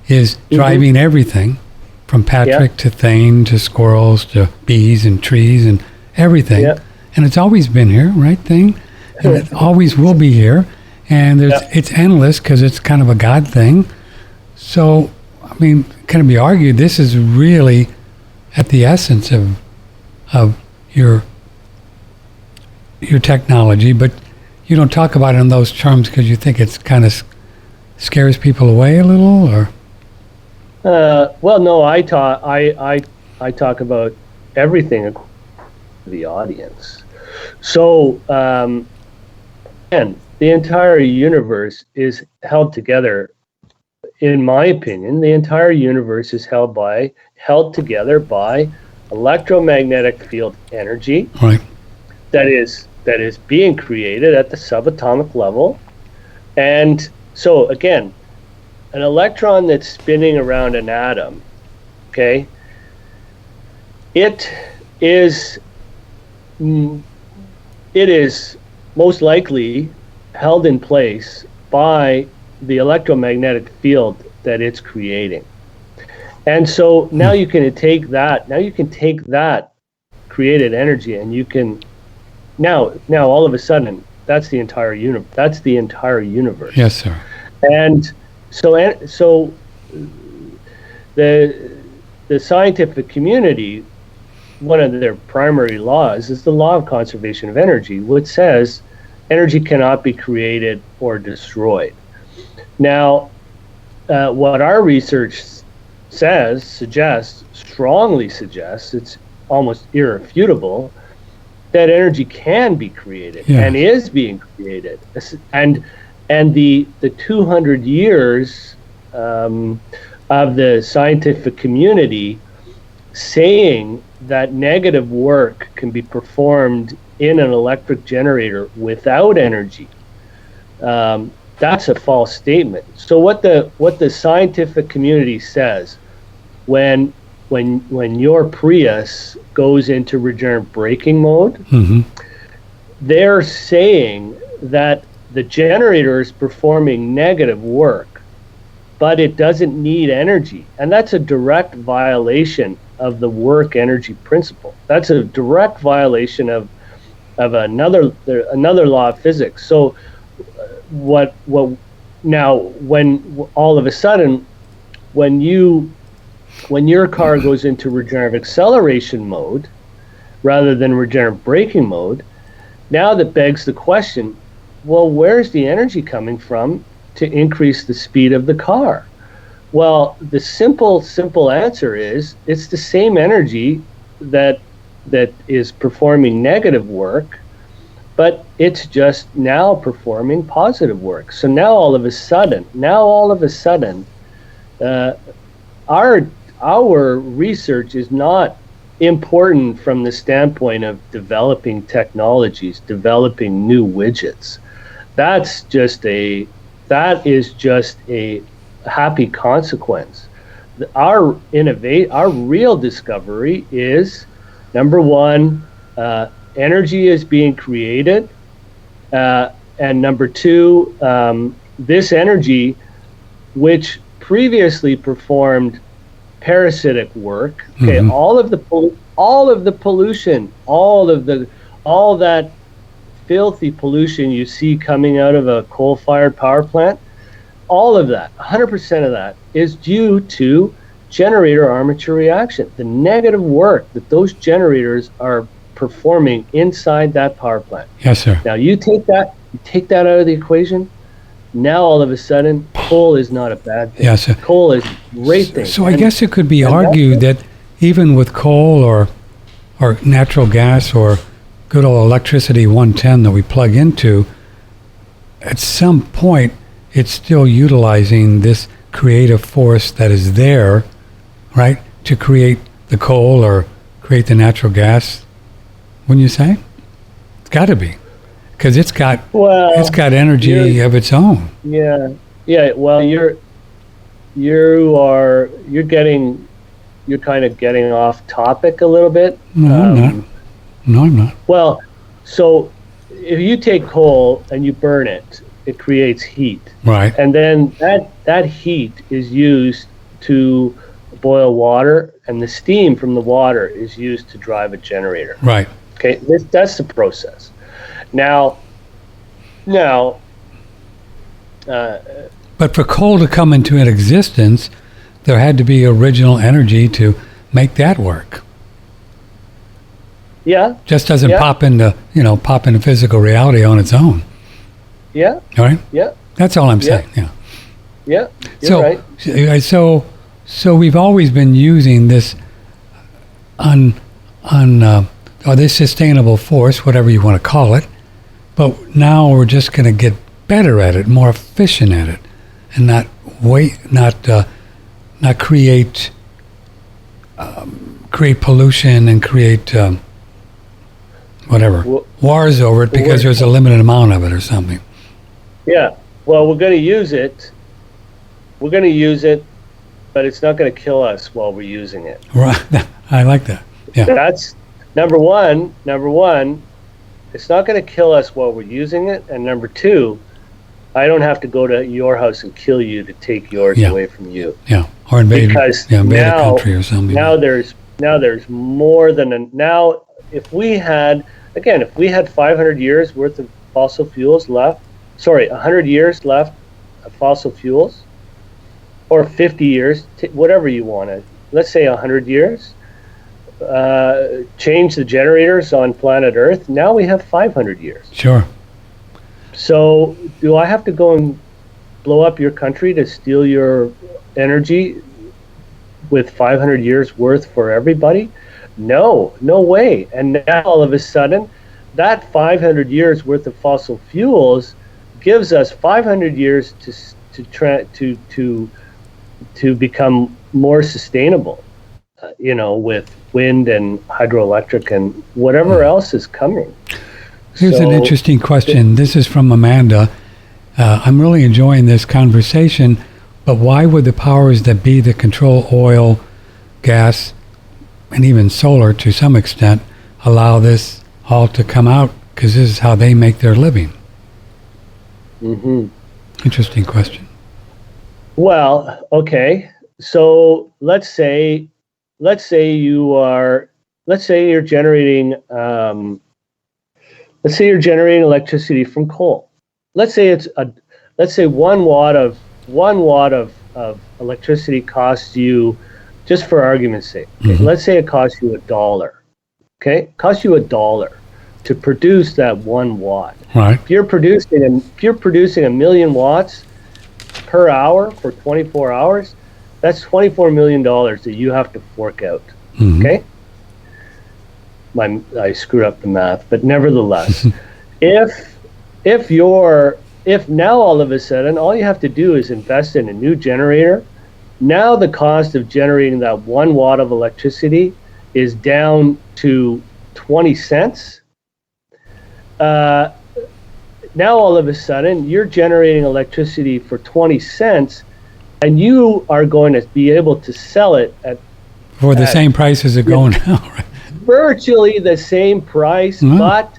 is driving everything from Patrick to Thane to squirrels to bees and trees and everything. Yeah. And it's always been here, right, Thane? And it always will be here. And it's endless because it's kind of a God thing. So, I mean, can it be argued this is really at the essence of your technology, but you don't talk about it in those terms because you think it's kind of scares people away a little, or? Well, no, I talk about everything to the audience. So, and the entire universe is held together. In my opinion, the entire universe is held together by electromagnetic field energy, Right. that is being created at the subatomic level. And so again, an electron that's spinning around an atom, okay, it is it is most likely held in place by the electromagnetic field that it's creating. And so now you can take that created energy, and you can now all of a sudden that's the entire universe. Yes, sir. And so the scientific community, one of their primary laws is the law of conservation of energy, which says energy cannot be created or destroyed. Now, what our research strongly suggests, it's almost irrefutable, that energy can be created and is being created. And the 200 years of the scientific community saying that negative work can be performed in an electric generator without energy, that's a false statement. So what the scientific community says when your Prius goes into regenerative braking mode, they're saying that the generator is performing negative work, but it doesn't need energy. And that's a direct violation of the work energy principle. That's a direct violation of another law of physics. So what now, when all of a sudden when your car goes into regenerative acceleration mode rather than regenerative braking mode, now that begs the question, well, where's the energy coming from to increase the speed of the car? Well, the simple answer is it's the same energy that is performing negative work, but it's just now performing positive work. So now all of a sudden, our research is not important from the standpoint of developing technologies, developing new widgets. That is just a happy consequence. Our real discovery is, number one, energy is being created, and number two, this energy, which previously performed parasitic work, all of the pollution, all that filthy pollution you see coming out of a coal-fired power plant, all of that, 100% of that, is due to generator armature reaction, the negative work that those generators are performing inside that power plant. Yes, sir. Now you take that out of the equation, now all of a sudden coal is not a bad thing. Yes, sir. Coal is a great thing. So I guess it could be argued that even with coal or natural gas or good old electricity 110 that we plug into, at some point it's still utilizing this creative force that is there, right, to create the coal or create the natural gas, wouldn't you say? It's got to be, because it's got energy of its own. Yeah. Well, you're kind of getting off topic a little bit. No, I'm not. Well, so if you take coal and you burn it, it creates heat. Right. And then that heat is used to boil water, and the steam from the water is used to drive a generator. Right. Okay, that's the process. Now, but for coal to come into existence, there had to be original energy to make that work. Yeah. Just doesn't pop into physical reality on its own. Yeah. All right. Yeah. That's all I'm saying. Yeah. Yeah. You're right. So we've always been using this this sustainable force, whatever you want to call it, but now we're just going to get better at it, more efficient at it, and not create pollution and create wars over it because there's a limited amount of it or something. Yeah. Well, we're going to use it. But it's not going to kill us while we're using it. Right. I like that. Yeah. number one, it's not going to kill us while we're using it, and number two, I don't have to go to your house and kill you to take yours away from you. Yeah, or invade, because invade now, a country or something. Now there's more than now. If we had 500 years worth of fossil fuels left, 100 years left of fossil fuels, or 50 years, whatever you want to. Let's say 100 years. Change the generators on planet Earth. Now we have 500 years. Sure. So do I have to go and blow up your country to steal your energy with 500 years worth for everybody? No way. And now all of a sudden, that 500 years worth of fossil fuels gives us 500 years to become more sustainable. With wind and hydroelectric and whatever else is coming. Here's an interesting question. This is from Amanda. I'm really enjoying this conversation, but why would the powers that be that control oil, gas, and even solar to some extent allow this all to come out? Because this is how they make their living. Mm-hmm. Interesting question. Well, okay. So let's say you're generating electricity from coal. Let's say 1 watt of electricity costs you, just for argument's sake. Okay, let's say it costs you $1. Okay, costs you $1 to produce that 1 watt. Right. If you're producing 1 million watts per hour for 24 hours, that's $24 million that you have to fork out. Okay? I screwed up the math, but nevertheless, if now all of a sudden all you have to do is invest in a new generator, now the cost of generating that 1 watt of electricity is down to 20 cents. Now all of a sudden you're generating electricity for 20 cents, and you are going to be able to sell it for the same price as it going now, right? Virtually the same price, but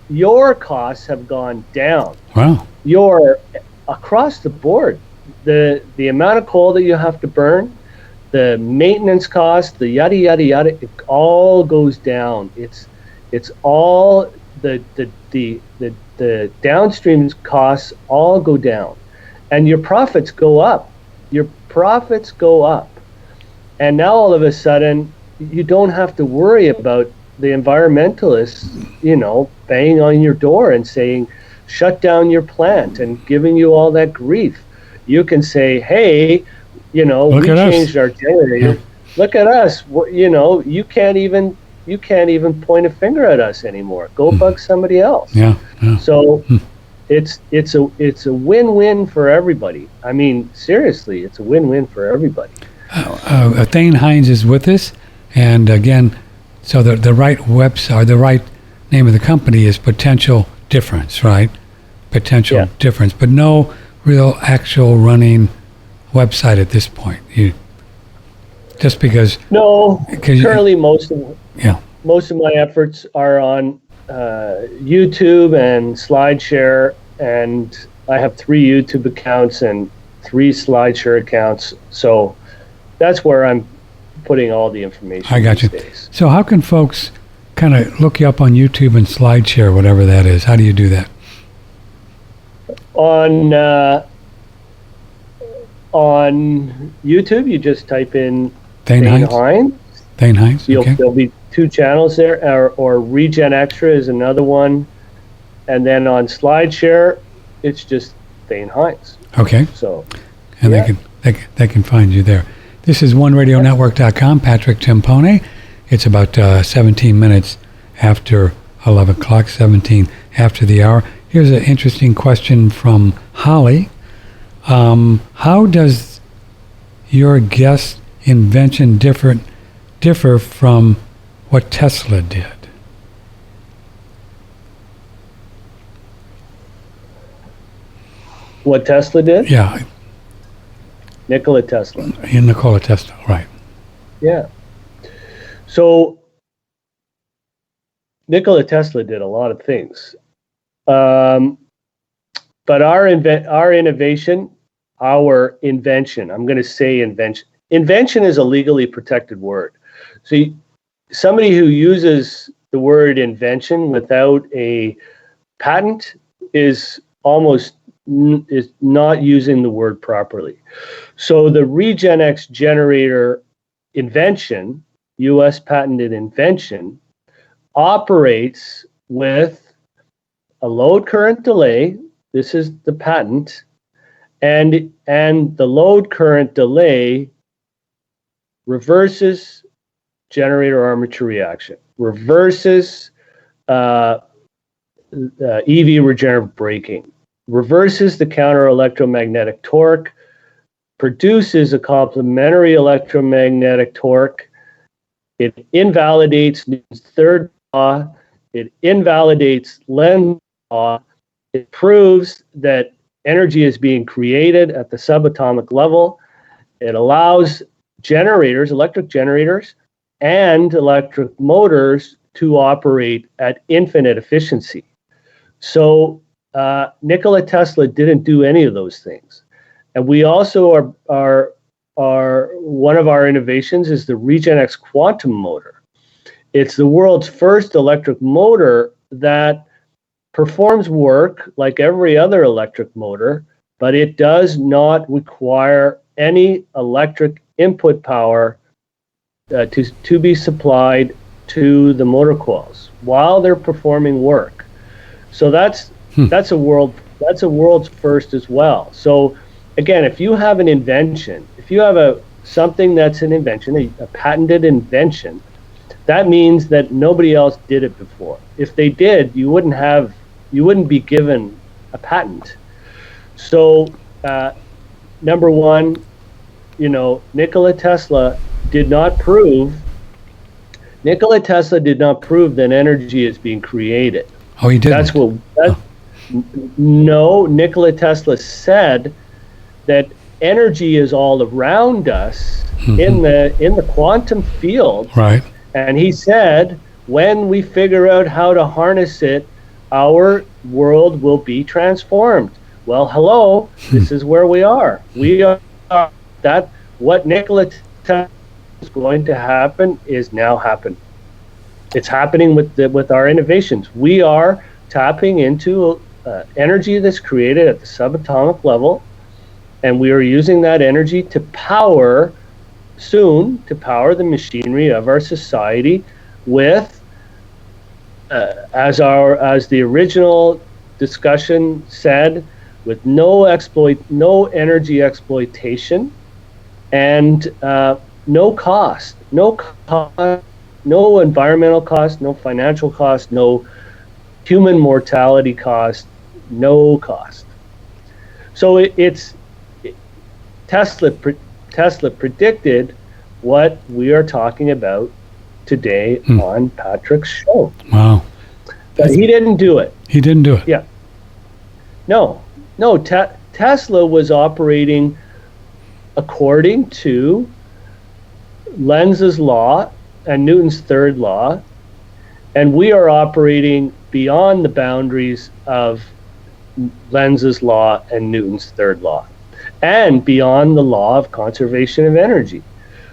your costs have gone down. Wow. Your across the board, the amount of coal that you have to burn, the maintenance cost, the yada yada yada, it all goes down. It's all the downstream costs all go down, and your profits go up. And now all of a sudden, you don't have to worry about the environmentalists, banging on your door and saying, shut down your plant, and giving you all that grief. You can say, hey, we changed our generator. Yeah. Look at us. You can't even point a finger at us anymore. Go bug somebody else. Yeah. So it's a win-win for everybody. I mean, seriously, it's a win-win for everybody. Thane Heins is with us, and again, so the right website, or the right name of the company is Potential Difference, right? Potential Difference, but no real actual running website at this point. Just because currently most of my efforts are on YouTube and SlideShare, and I have 3 YouTube accounts and 3 SlideShare accounts. So that's where I'm putting all the information. I got you. Days. So how can folks kind of look you up on YouTube and SlideShare, whatever that is? How do you do that? On YouTube, you just type in Thane Heins. Thane Heins. There'll be 2 channels there, or Regen Extra is another one, and then on SlideShare, it's just Thane Heins. Okay. So, and they can find you there. This is OneRadioNetwork.com. Patrick Timpone. It's about 17 minutes after 11 o'clock, 17 after the hour. Here's an interesting question from Holly. How does your guest invention differ from what Tesla did? What Tesla did? Yeah. Nikola Tesla. Nikola Tesla, right. Yeah. So Nikola Tesla did a lot of things. But our invention, I'm going to say invention. Invention is a legally protected word. So somebody who uses the word invention without a patent is not using the word properly. So the RegenX generator invention, US patented invention, operates with a load current delay. This is the patent, and the load current delay reverses generator armature reaction, reverses EV regenerative braking, reverses the counter electromagnetic torque, produces a complementary electromagnetic torque. It invalidates Newton's third law. It invalidates Lenz's law. It proves that energy is being created at the subatomic level. It allows generators, electric generators, and electric motors to operate at infinite efficiency. So Nikola Tesla didn't do any of those things. And we also are one of our innovations is the RegenX quantum motor. It's the world's first electric motor that performs work like every other electric motor, but it does not require any electric input power to be supplied to the motor coils while they're performing work. So that's a world's first as well. So again, if you have an invention, if you have something that's an invention, a patented invention, that means that nobody else did it before. If they did, you wouldn't be given a patent. So number one, Nikola Tesla did not prove that energy is being created. Oh, he didn't. No, Nikola Tesla said that energy is all around us in the quantum field. Right. And he said, when we figure out how to harness it, our world will be transformed. Well, hello, this is where we are. We are that what Nikola Tesla is going to happen is now happening. It's happening with our innovations. We are tapping into energy that's created at the subatomic level, and we are using that energy to power the machinery of our society with, as the original discussion said, with no energy exploitation and no cost, no environmental cost, no financial cost, no human mortality cost, no cost. So Tesla predicted what we are talking about today on Patrick's show. Wow. But he didn't do it. He didn't do it. Yeah. No. Tesla was operating according to Lenz's law and Newton's third law, and we are operating beyond the boundaries of Lenz's law and Newton's third law, and beyond the law of conservation of energy.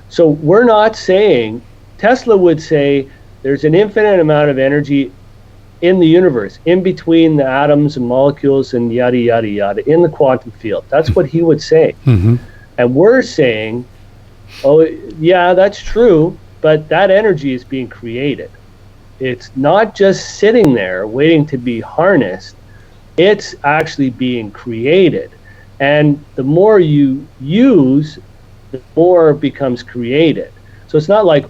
So we're not saying, Tesla would say there's an infinite amount of energy in the universe, in between the atoms and molecules and yada, yada, yada, in the quantum field. That's what he would say. Mm-hmm. And we're saying, oh, yeah, that's true, but that energy is being created. It's not just sitting there waiting to be harnessed. It's actually being created. And the more you use, the more becomes created. So it's not like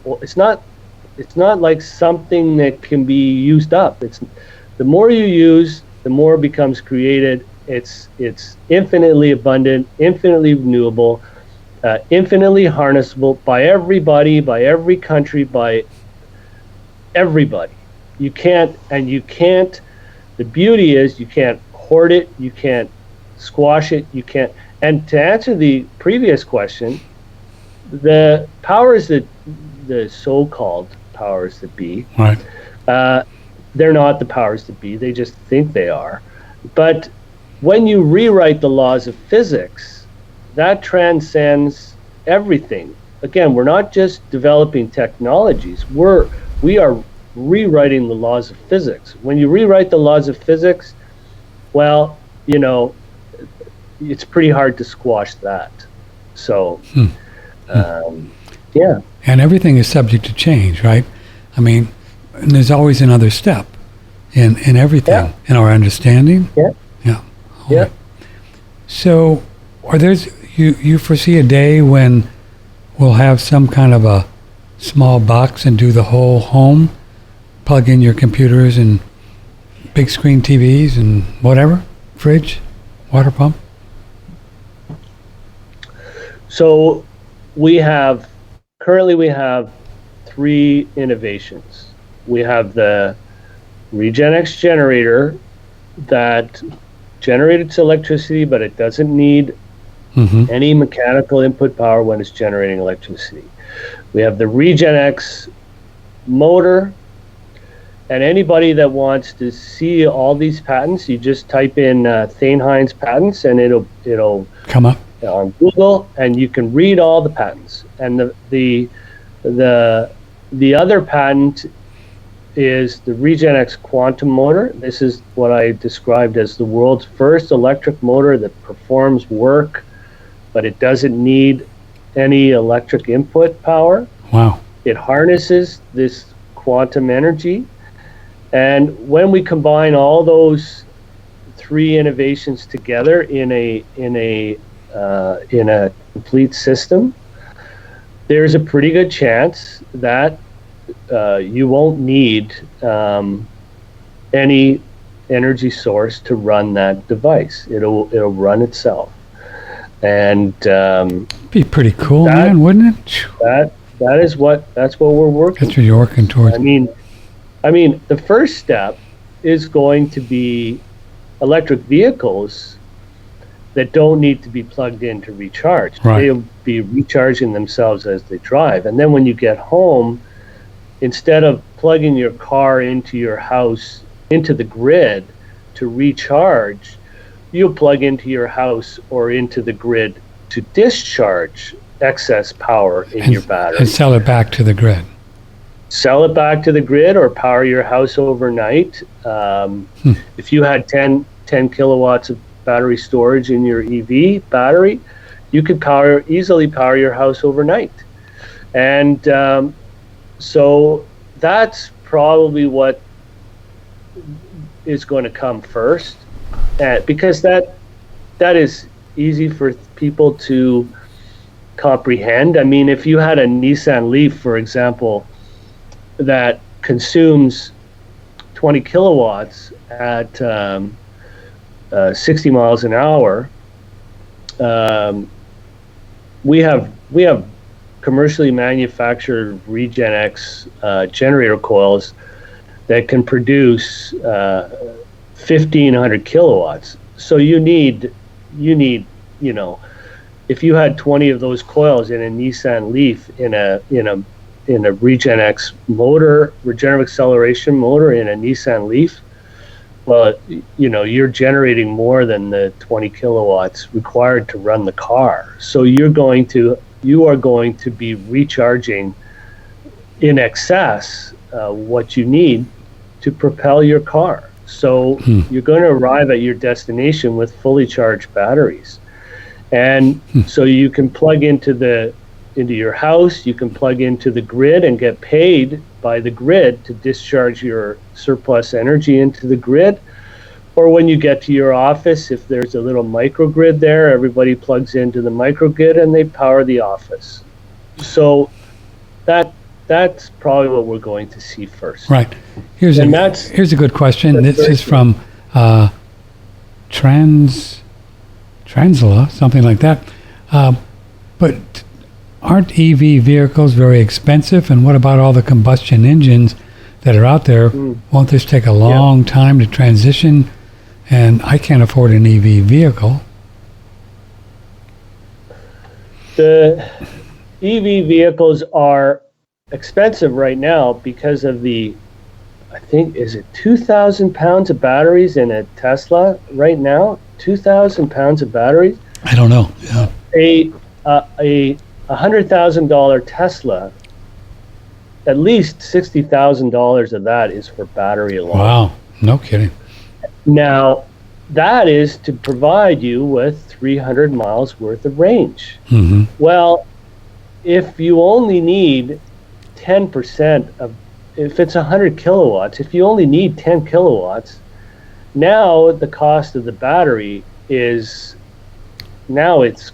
something that can be used up. It's the more you use, the more becomes created. It's infinitely abundant, infinitely renewable, infinitely harnessable by everybody, by every country, by everybody. You can't. The beauty is you can't hoard it. You can't squash it. You can't. And to answer the previous question, the powers that the so-called powers that be, right, they're not the powers that be. They just think they are. But when you rewrite the laws of physics, that transcends everything. Again, we're not just developing technologies. We are rewriting the laws of physics. When you rewrite the laws of physics, well, it's pretty hard to squash that. So, yeah. And everything is subject to change, right? I mean, and there's always another step in everything, in our understanding. Yeah. Yeah. Yeah. Right. So, you foresee a day when we'll have some kind of a small box and do the whole home, plug in your computers and big screen TVs and whatever, fridge, water pump? So currently we have 3 innovations. We have the RegenX generator that generates electricity, but it doesn't need any mechanical input power when it's generating electricity. We have the RegenX motor, and anybody that wants to see all these patents, you just type in Thane Heins patents, and it'll come up on Google, and you can read all the patents. And the other patent is the RegenX quantum motor. This is what I described as the world's first electric motor that performs work, but it doesn't need any electric input power. Wow. It harnesses this quantum energy. And when we combine all those 3 innovations together in a complete system, there's a pretty good chance that you won't need any energy source to run that device. It'll run itself, and be pretty cool, man, wouldn't it? That's what we're working. That's what you're working towards. I mean, the first step is going to be electric vehicles that don't need to be plugged in to recharge. Right. They'll be recharging themselves as they drive. And then when you get home, instead of plugging your car into your house, into the grid to recharge, you'll plug into your house or into the grid to discharge excess power in your battery. And sell it back to the grid. Sell it back to the grid or power your house overnight. If you had 10 kilowatts of battery storage in your EV battery, you could easily power your house overnight. And so that's probably what is going to come first, because that is easy for people to comprehend. I mean, if you had a Nissan Leaf, for example, that consumes 20 kilowatts at 60 miles an hour, we have commercially manufactured RegenX generator coils that can produce 1,500 kilowatts. So you need, if you had 20 of those coils in a Nissan Leaf in a RegenX motor, regenerative acceleration motor in a Nissan Leaf, well, you're generating more than the 20 kilowatts required to run the car. So you are going to be recharging in excess what you need to propel your car. So you're going to arrive at your destination with fully charged batteries. And so you can plug into your house, you can plug into the grid and get paid by the grid to discharge your surplus energy into the grid. Or when you get to your office, if there's a little microgrid there, everybody plugs into the microgrid and they power the office. So that's probably what we're going to see first. Right. Here's a good question. This is from Transla, something like that. But aren't EV vehicles very expensive? And what about all the combustion engines that are out there? Won't this take a long time to transition? And I can't afford an EV vehicle. The EV vehicles are expensive right now because of the I think, is it 2,000 pounds of batteries in a Tesla right now? 2,000 pounds of batteries? I don't know. Yeah. A $100,000 Tesla, at least $60,000 of that is for battery alone. Wow. No kidding. Now, that is to provide you with 300 miles worth of range. Mm-hmm. Well, if you only need 10% of, if it's 100 kilowatts, if you only need 10 kilowatts, now the cost of the battery is, now it's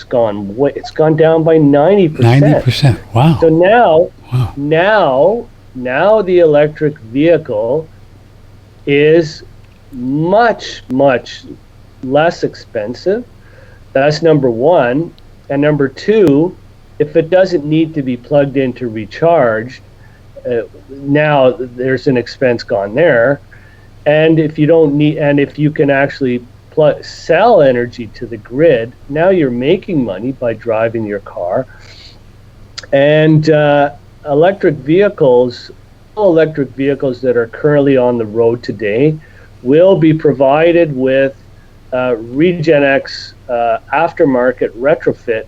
gone down by 90%. 90%. Wow. So Wow. now the electric vehicle is much less expensive. That's number one. And number two, if it doesn't need to be plugged in to recharge, now there's an expense gone there. And if you don't need, and if you can actually sell energy to the grid, now you're making money by driving your car. And electric vehicles that are currently on the road today will be provided with RegenX aftermarket retrofit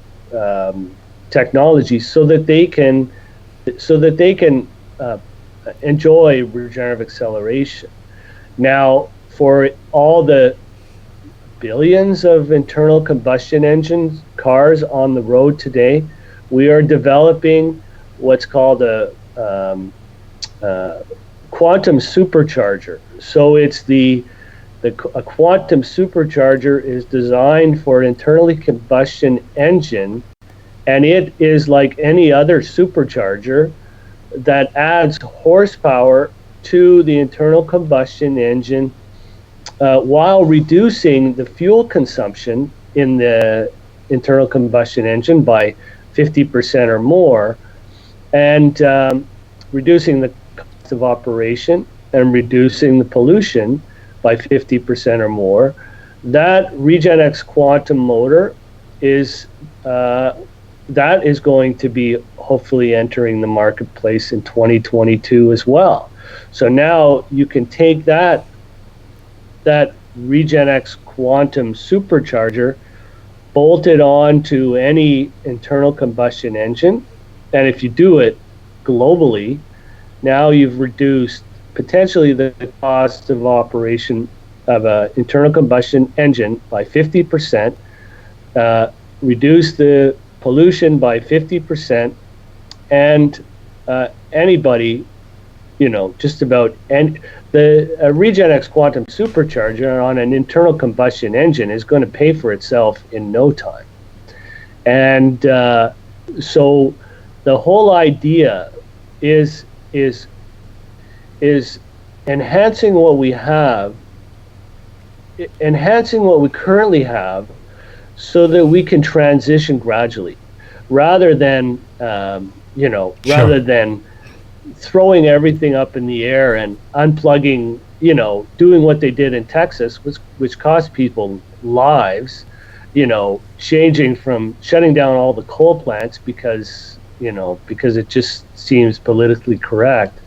technology, so that they can enjoy regenerative acceleration. Now, for all the billions of internal combustion engine cars on the road today, we are developing what's called a quantum supercharger. So it's a quantum supercharger is designed for an internally combustion engine, and it is like any other supercharger that adds horsepower to the internal combustion engine while reducing the fuel consumption in the internal combustion engine by 50% or more, and reducing the cost of operation and reducing the pollution by 50% or more. That RegenX quantum motor is going to be hopefully entering the marketplace in 2022 as well. So now you can take that RegenX quantum supercharger, bolt it on to any internal combustion engine, and if you do it globally, now you've reduced potentially the cost of operation of an internal combustion engine by 50%, reduce the pollution by 50%, and anybody, just about the RegenX quantum supercharger on an internal combustion engine is going to pay for itself in no time. And so the whole idea is enhancing what we have, enhancing what we currently have, so that we can transition gradually, rather than rather than throwing everything up in the air and unplugging, doing what they did in Texas, which cost people lives, changing from shutting down all the coal plants because it just seems politically correct,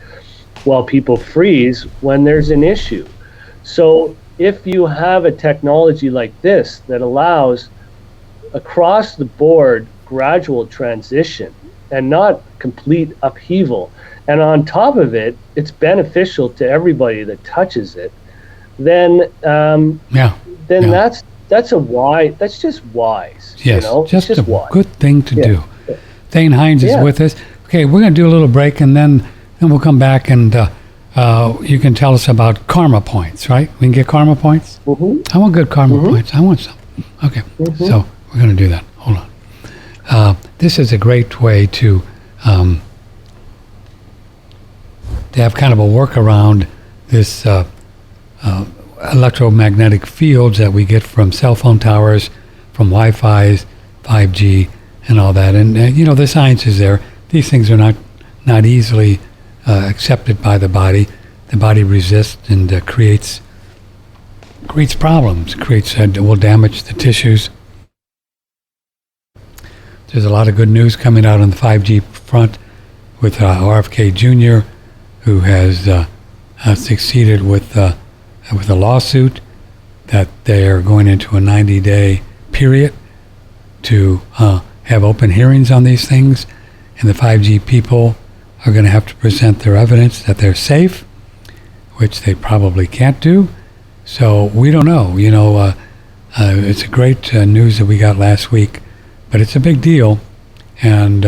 while people freeze when there's an issue. So if you have a technology like this that allows across the board gradual transition and not complete upheaval, and on top of it, it's beneficial to everybody that touches it, then that's just wise. Yes, just a wise. good thing to do. Thane Heins is with us. Okay, we're going to do a little break, and then we'll come back, and you can tell us about karma points, right? We can get karma points? Mm-hmm. I want good karma points. I want some. Okay, so we're going to do that. Hold on. This is a great way to have kind of a workaround this electromagnetic fields that we get from cell phone towers, from Wi-Fi, 5G, and all that. And the science is there. These things are not easily accepted by the body. The body resists and creates problems. Will damage the tissues. There's a lot of good news coming out on the 5G front with RFK Jr. who has succeeded with a lawsuit that they are going into a 90-day period to have open hearings on these things, and the 5G people are going to have to present their evidence that they're safe, which they probably can't do. So we don't know. It's a great news that we got last week, but it's a big deal, and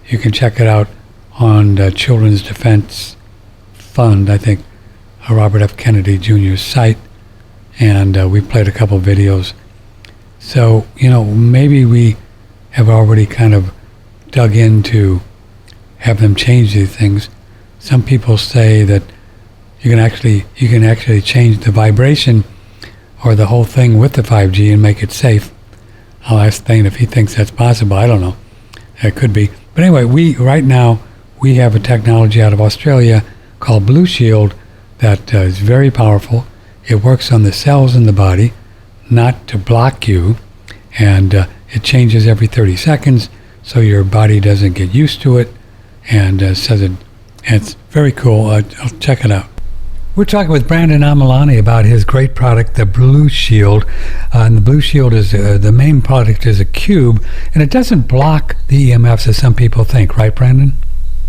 you can check it out on the Children's Defense Fund, I think, Robert F. Kennedy Jr.'s site, and we played a couple of videos. So, maybe we have already kind of dug in to have them change these things. Some people say that you can actually change the vibration or the whole thing with the 5G and make it safe. I'll ask Thane if he thinks that's possible. I don't know. It could be. But anyway, right now we have a technology out of Australia called Blue Shield that is very powerful. It works on the cells in the body, not to block you, and it changes every 30 seconds so your body doesn't get used to it, and it's very cool. I'll check it out. We're talking with Brandon Amalani about his great product, the Blue Shield. And the Blue Shield is the main product is a cube, and it doesn't block the EMFs as some people think, right, Brandon?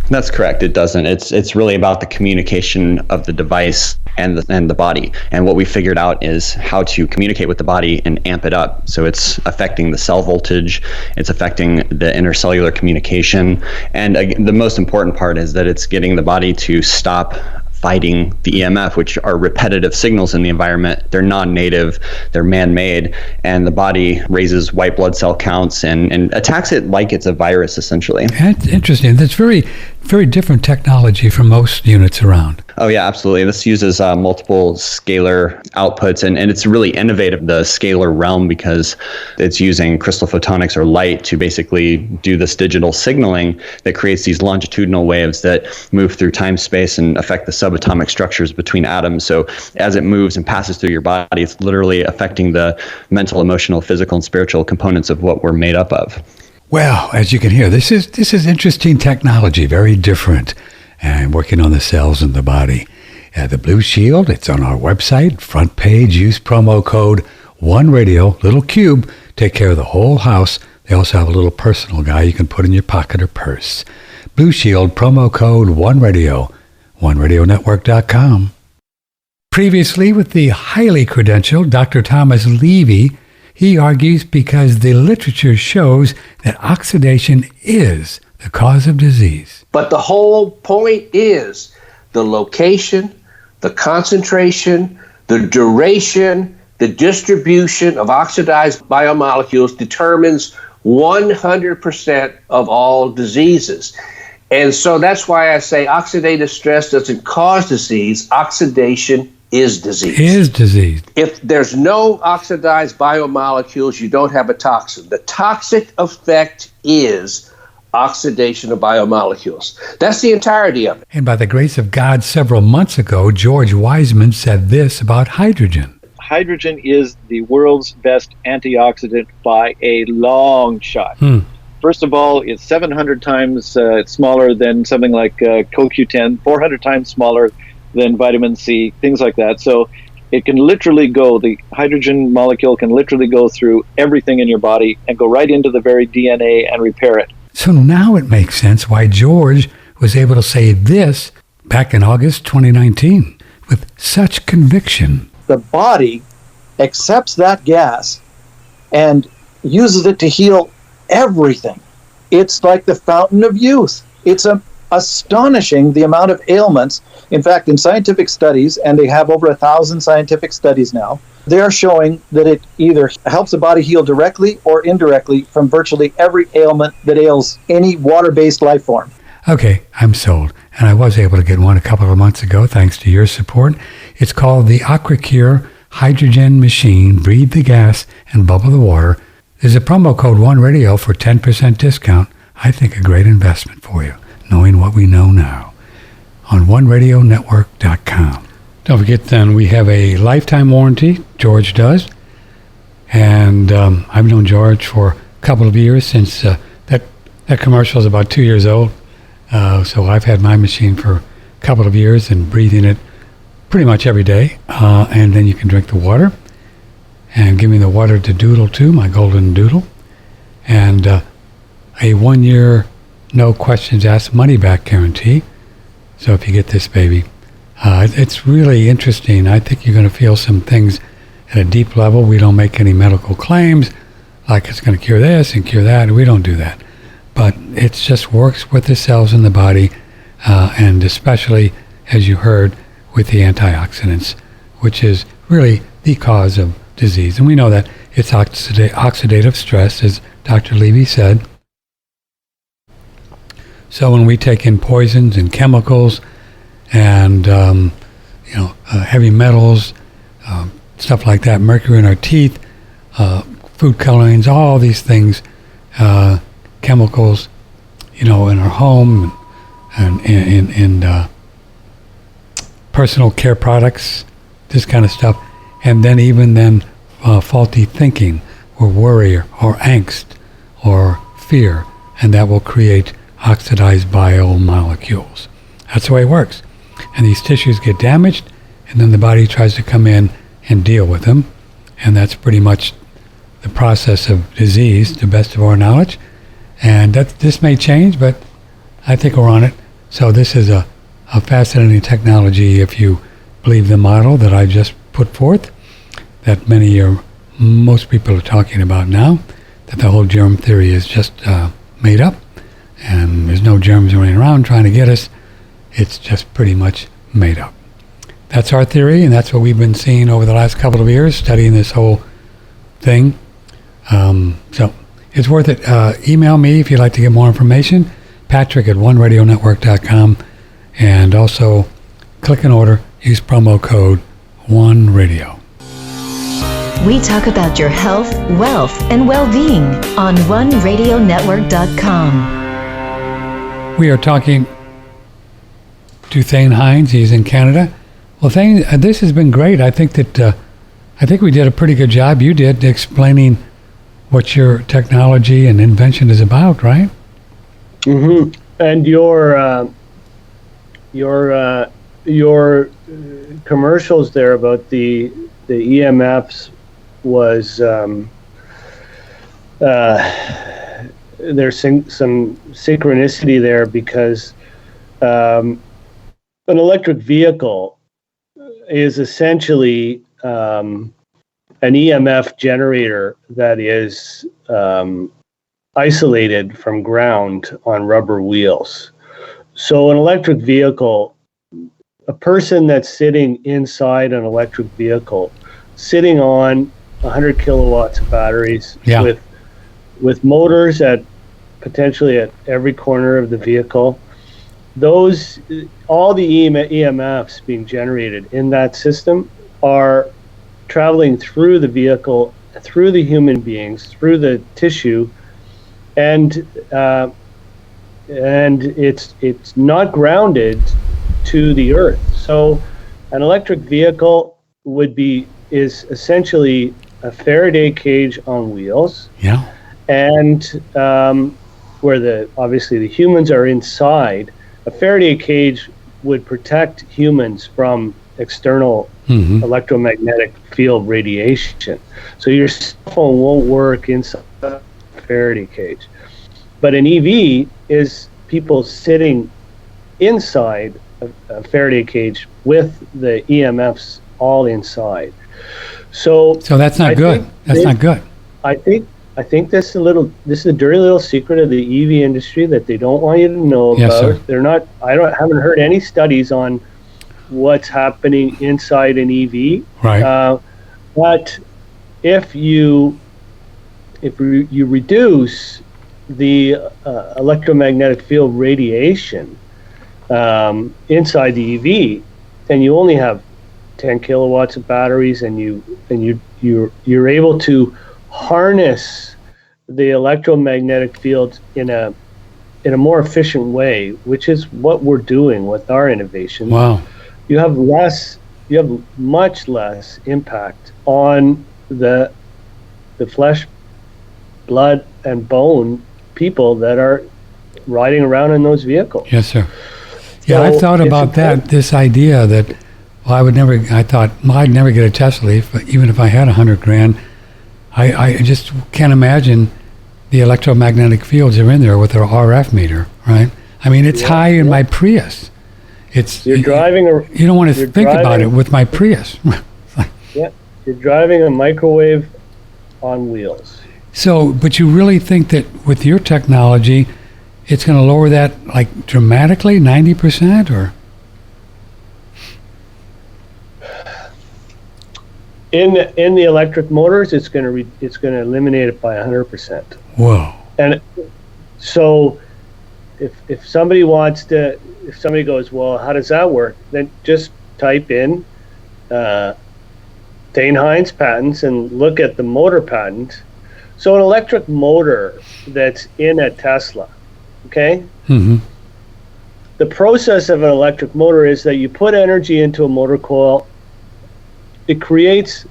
That's correct. It doesn't. It's really about the communication of the device and the body. And what we figured out is how to communicate with the body and amp it up. So it's affecting the cell voltage, it's affecting the intercellular communication, and the most important part is that it's getting the body to stop fighting the EMF, which are repetitive signals in the environment. They're non-native, they're man-made, and the body raises white blood cell counts and attacks it like it's a virus, essentially. That's interesting. That's very, very different technology from most units around. Oh yeah, absolutely. This uses multiple scalar outputs, and it's really innovative, the scalar realm, because it's using crystal photonics or light to basically do this digital signaling that creates these longitudinal waves that move through time, space, and affect the subatomic structures between atoms. So as it moves and passes through your body, it's literally affecting the mental, emotional, physical, and spiritual components of what we're made up of. Well, as you can hear, this is interesting technology, very different, and working on the cells in the body. The Blue Shield, it's on our website, front page. Use promo code OneRadio, little cube, take care of the whole house. They also have a little personal guy you can put in your pocket or purse. Blue Shield, promo code OneRadio, OneRadioNetwork.com. Previously, with the highly credentialed Dr. Thomas Levy, he argues because the literature shows that oxidation is the cause of disease. But the whole point is the location, the concentration, the duration, the distribution of oxidized biomolecules determines 100% of all diseases. And so that's why I say oxidative stress doesn't cause disease. Oxidation is disease. Is disease. If there's no oxidized biomolecules, you don't have a toxin. The toxic effect is oxidation of biomolecules. That's the entirety of it. And by the grace of God, several months ago, George Wiseman said this about hydrogen. Hydrogen is the world's best antioxidant by a long shot. First of all, it's 700 times smaller than something like CoQ10, 400 times smaller than vitamin C, things like that. So it can literally the hydrogen molecule can literally go through everything in your body and go right into the very DNA and repair it. So now it makes sense why George was able to say this back in August 2019 with such conviction. The body accepts that gas and uses it to heal everything. It's like the fountain of youth. It's astonishing the amount of ailments. In fact, in scientific studies, and they have over 1,000 scientific studies now, they're showing that it either helps the body heal directly or indirectly from virtually every ailment that ails any water-based life form. Okay, I'm sold. And I was able to get one a couple of months ago thanks to your support. It's called the AquaCure Hydrogen Machine. Breathe the gas and bubble the water. There's a promo code OneRadio for 10% discount. I think a great investment for you, knowing what we know now. On OneRadioNetwork.com. Don't forget, then, we have a lifetime warranty. George does. And I've known George for a couple of years since that commercial is about 2 years old. So I've had my machine for couple of years and breathing it pretty much every day. And then you can drink the water. And give me the water to doodle too, my golden doodle. And a 1 year, no questions asked, money back guarantee. So if you get this baby, it's really interesting. I think you're going to feel some things at a deep level. We don't make any medical claims like it's going to cure this and cure that. We don't do that. But it just works with the cells in the body, and especially, as you heard, with the antioxidants, which is really the cause of disease. And we know that it's oxidative stress, as Dr. Levy said. So when we take in poisons and chemicals and heavy metals, stuff like that, mercury in our teeth, food colorings, all these things, chemicals, in our home and in personal care products, this kind of stuff, and then even then faulty thinking or worry or angst or fear, and that will create oxidized biomolecules. That's the way it works. And these tissues get damaged, and then the body tries to come in and deal with them, and that's pretty much the process of disease, to the best of our knowledge. And this may change, but I think we're on it. So this is a fascinating technology if you believe the model that I just put forth, that most people are talking about now, that the whole germ theory is just made up, and there's no germs running around trying to get us. It's just pretty much made up. That's our theory, and that's what we've been seeing over the last couple of years, studying this whole thing. So it's worth it. Email me if you'd like to get more information, patrick@oneradionetwork.com, and also click and order, use promo code OneRadio. We talk about your health, wealth, and well-being on OneRadioNetwork.com. We are talking to Thane Heins. He's in Canada. Well, Thane, this has been great. I think we did a pretty good job. You did, explaining what your technology and invention is about, right? Mm-hmm. And your commercials there about the EMFs was there's some synchronicity there, because an electric vehicle is essentially an EMF generator that is isolated from ground on rubber wheels. So an electric vehicle, a person that's sitting inside an electric vehicle, sitting on 100 kilowatts of batteries, with motors potentially at every corner of the vehicle, all the EMFs being generated in that system are traveling through the vehicle, through the human beings, through the tissue, and it's not grounded to the earth. So an electric vehicle is essentially a Faraday cage on wheels. Yeah. And where obviously the humans are inside. A Faraday cage would protect humans from external electromagnetic field radiation. So your cell phone won't work inside a Faraday cage. But an EV is people sitting inside a Faraday cage with the EMFs all inside. So that's not good. That's not good. I think this is a dirty little secret of the EV industry that they don't want you to know Yes, about. sir. Haven't heard any studies on what's happening inside an EV. Right. But if you reduce the electromagnetic field radiation inside the EV, then you only have 10 kilowatts of batteries, and you're able to harness the electromagnetic fields in a more efficient way, which is what we're doing with our innovation. Wow. You have much less impact on the flesh, blood, and bone people that are riding around in those vehicles. Yes, sir. Yeah, So I've thought it's about that. important. This idea that, well, I thought, well, I'd never get a Tesla leaf, but even if I had 100 grand, I just can't imagine the electromagnetic fields are in there with their RF meter, right? I mean, it's high in my Prius. You're driving a You don't want to you're think about driving- it with my Prius. yeah, you're driving a microwave on wheels. So, but you really think that with your technology, it's going to lower that like dramatically, 90% or? In the electric motors, it's going to eliminate it by 100%. Whoa. And so, if somebody goes, well, how does that work? Then just type in Thane Heins patents and look at the motor patent. So an electric motor that's in a Tesla, okay? Mm-hmm. The process of an electric motor is that you put energy into a motor coil. It creates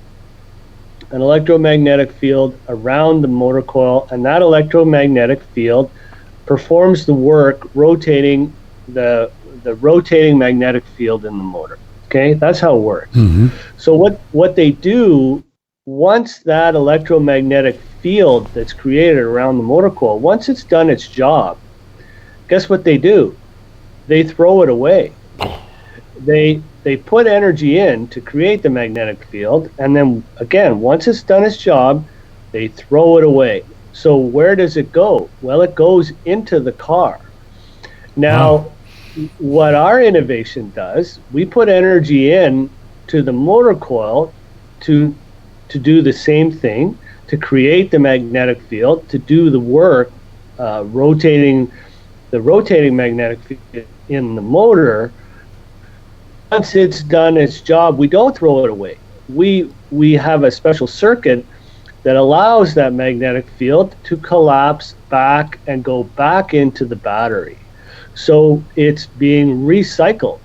an electromagnetic field around the motor coil, and that electromagnetic field performs the work rotating the rotating magnetic field in the motor. Okay, that's how it works. Mm-hmm. So what they do, once that electromagnetic field that's created around the motor coil, once it's done its job, guess what they do? They throw it away. They put energy in to create the magnetic field, and then again, once it's done its job, they throw it away. So where does it go? Well, it goes into the car. Now, what our innovation does, we put energy in to the motor coil to do the same thing, to create the magnetic field, to do the work, rotating magnetic field in the motor. Once it's done its job, we don't throw it away. We have a special circuit that allows that magnetic field to collapse back and go back into the battery. So it's being recycled.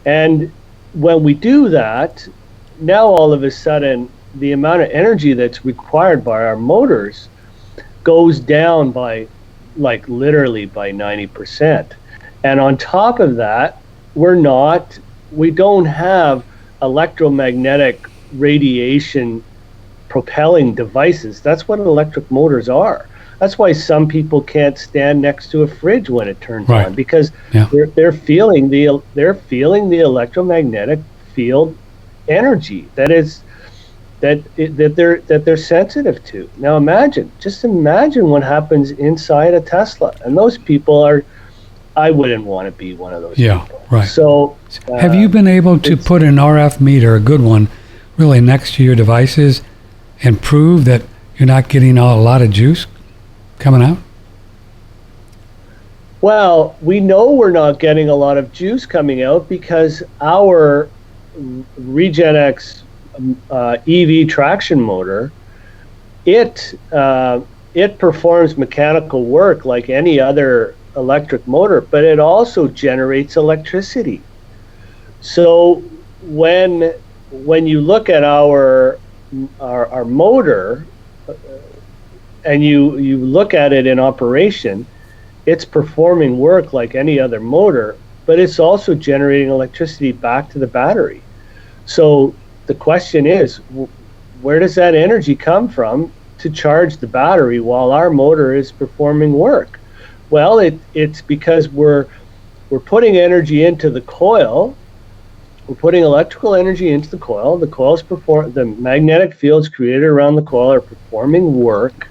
And when we do that, now all of a sudden, the amount of energy that's required by our motors goes down by, like, literally by 90%. And on top of that, we don't have electromagnetic radiation propelling devices. That's what electric motors are. That's why some people can't stand next to a fridge when it turns on, because they're feeling the electromagnetic field energy that they're sensitive to. Now just imagine what happens inside a Tesla, and those people I wouldn't want to be one of those people. Right. So have you been able to put an RF meter, a good one, really next to your devices and prove that you're not getting a lot of juice coming out? Well, we know we're not getting a lot of juice coming out because our RegenX EV traction motor, it performs mechanical work like any other electric motor, but it also generates electricity. So when you look at our motor and you look at it in operation, it's performing work like any other motor, but it's also generating electricity back to the battery. So the question is, where does that energy come from to charge the battery while our motor is performing work? Well, it's because we're putting energy into the coil. We're putting electrical energy into the coil. The magnetic fields created around the coil are performing work,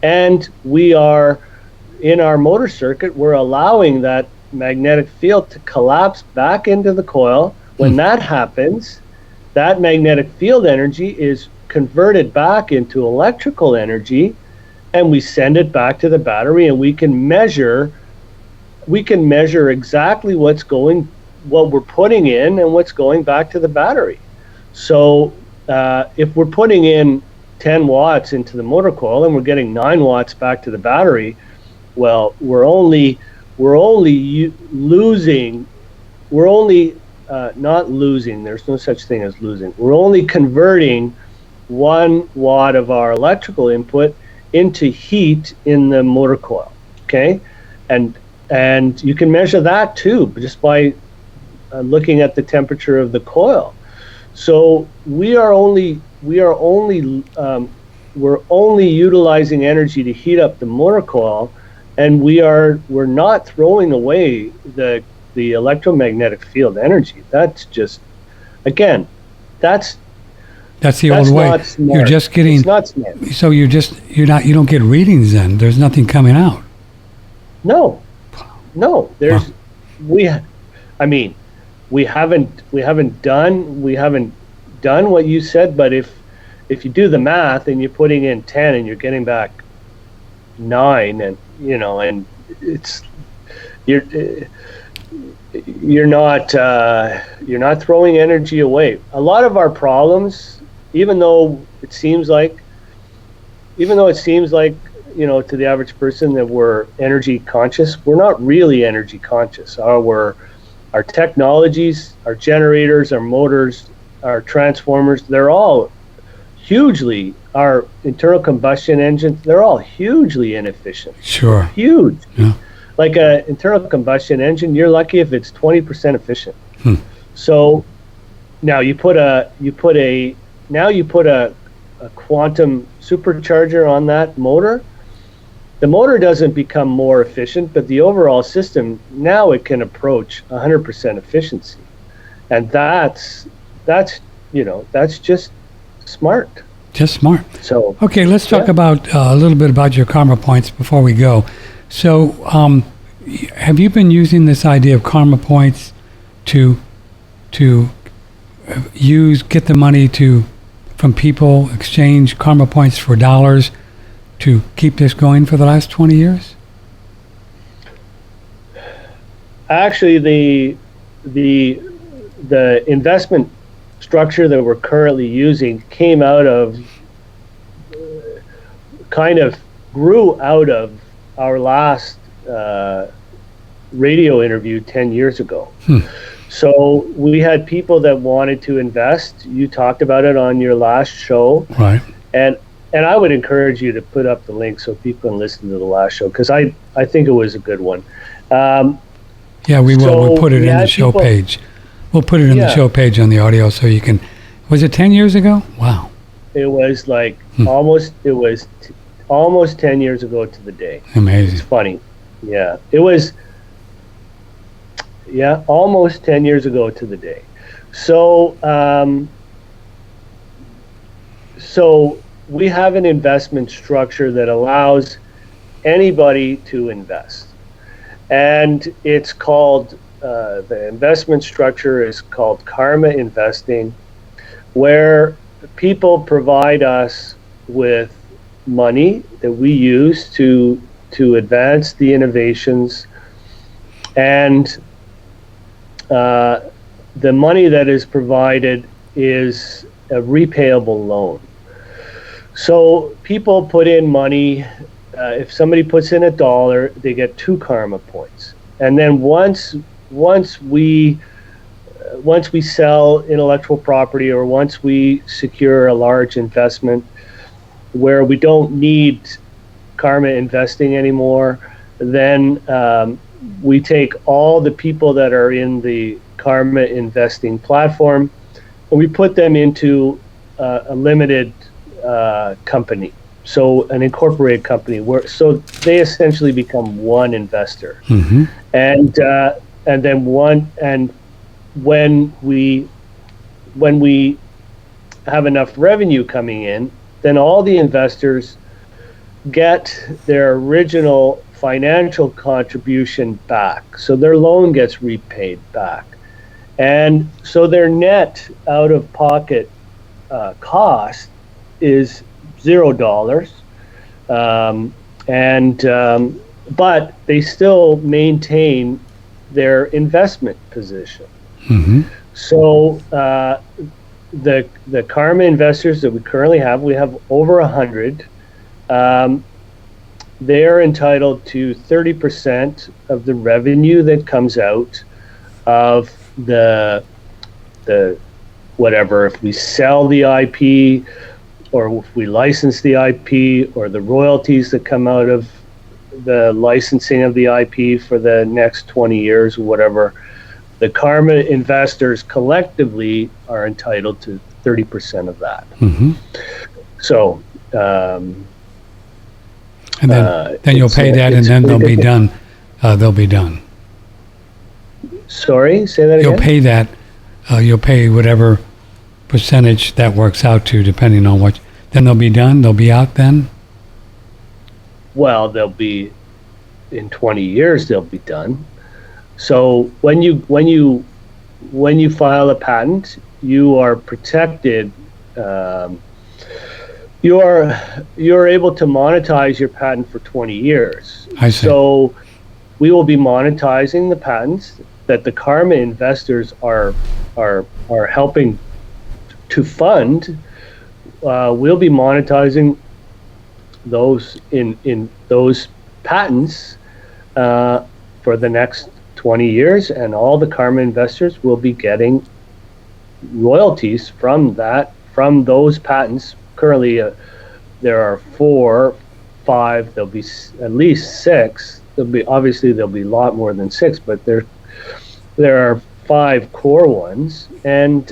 and we are, in our motor circuit, we're allowing that magnetic field to collapse back into the coil. When that happens, that magnetic field energy is converted back into electrical energy, and we send it back to the battery, and we can measure exactly what we're putting in and what's going back to the battery. So if we're putting in 10 watts into the motor coil and we're getting 9 watts back to the battery, well, we're only not losing, there's no such thing as losing. We're only converting 1 watt of our electrical input into heat in the motor coil, okay? And and you can measure that too, just by looking at the temperature of the coil. So we're only utilizing energy to heat up the motor coil, and we're not throwing away the electromagnetic field energy. That's just, again, that's the old way. Not smart. You're just getting. It's not smart. So you don't get readings then. There's nothing coming out. No. There's we haven't done what you said, but if you do the math and you're putting in 10 and you're getting back 9, and and it's you're not throwing energy away. A lot of our problems, even though it seems like to the average person that we're energy conscious, we're not really energy conscious. Our technologies, our generators, our motors, our transformers, they're all hugely, our internal combustion engines, they're all hugely inefficient. Sure. Huge. Yeah. Like an internal combustion engine, you're lucky if it's 20% efficient. So now you put a quantum supercharger on that motor. The motor doesn't become more efficient, but the overall system, now it can approach 100% efficiency. And that's just smart. Just smart. So okay, let's talk about a little bit about your karma points before we go. So have you been using this idea of karma points to get the money from people, exchange karma points for dollars to keep this going for the last 20 years? Actually, the investment structure that we're currently using came out of, grew out of our last radio interview 10 years ago. So we had people that wanted to invest. You talked about it on your last show. Right. And I would encourage you to put up the link so people can listen to the last show, because I think it was a good one. Yeah, we will. We'll put it in the show page. We'll put it in the show page on the audio so you can. Was it 10 years ago? Wow. It was like almost 10 years ago to the day. Amazing. It's funny. Yeah, it was. Yeah, almost 10 years ago to the day. So, we have an investment structure that allows anybody to invest. And it's called, the investment structure is called karma investing, where people provide us with money that we use to advance the innovations, and the money that is provided is a repayable loan. So people put in money. If somebody puts in $1, they get 2 karma points. And then once we sell intellectual property, or once we secure a large investment where we don't need karma investing anymore, then we take all the people that are in the karma investing platform and we put them into a limited company, so an incorporated company, so they essentially become one investor. And then when we have enough revenue coming in, then all the investors get their original financial contribution back, so their loan gets repaid back, and so their net out of pocket cost is $0, but they still maintain their investment position. So the karma investors that we currently have, we have over 100. They're entitled to 30% of the revenue that comes out of the whatever, if we sell the IP, or if we license the IP, or the royalties that come out of the licensing of the IP for the next 20 years, whatever, the Karma investors collectively are entitled to 30% of that. Mm-hmm. So, and then you'll pay that, and then they'll be done. They'll be done. Sorry, say that again. You'll pay that. You'll pay whatever percentage that works out to, depending on what. Then they'll be done. They'll be out then. Well, they'll be in 20 years. They'll be done. So when you file a patent, you are protected. You're able to monetize your patent for 20 years. I see. So we will be monetizing the patents that the Karma investors are helping to fund. We'll be monetizing those in those patents for the next 20 years, and all the Karma investors will be getting royalties from those patents. Currently, there are 4, 5. There'll be at least 6. There'll be a lot more than 6, but there are 5 core ones. And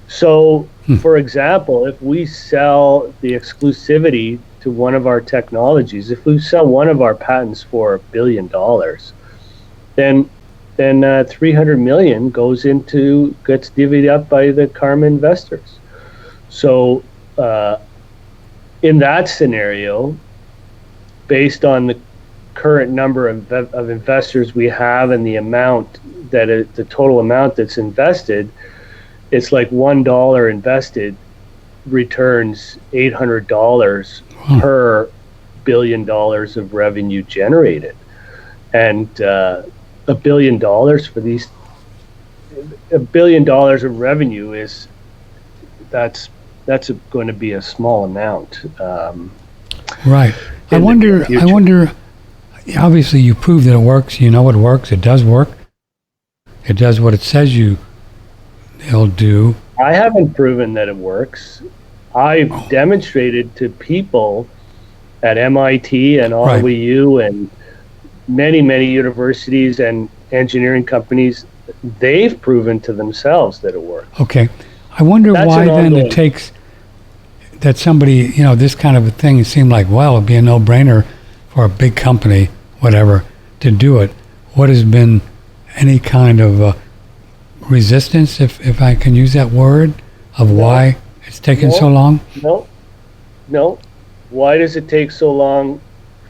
so, for example, if we sell the exclusivity to one of our technologies, if we sell one of our patents for $1 billion, then 300 million gets divvied up by the Karma investors. So in that scenario, based on the current number of investors we have and the amount the total amount that's invested, it's like $1 invested returns $800 per $1 billion of revenue generated. And $1 billion for these, $1 billion of revenue that's going to be a small amount. Right. I wonder. Obviously, you prove that it works. You know it works. It does work. It does what it says it'll do. I haven't proven that it works. I've demonstrated to people at MIT and RWU and many universities and engineering companies. They've proven to themselves that it works. Okay. I wonder why then it takes that somebody, this kind of a thing seemed like, well, it'd be a no-brainer for a big company, whatever, to do it. What has been any kind of resistance, if I can use that word, of why it's taken so long? No. Why does it take so long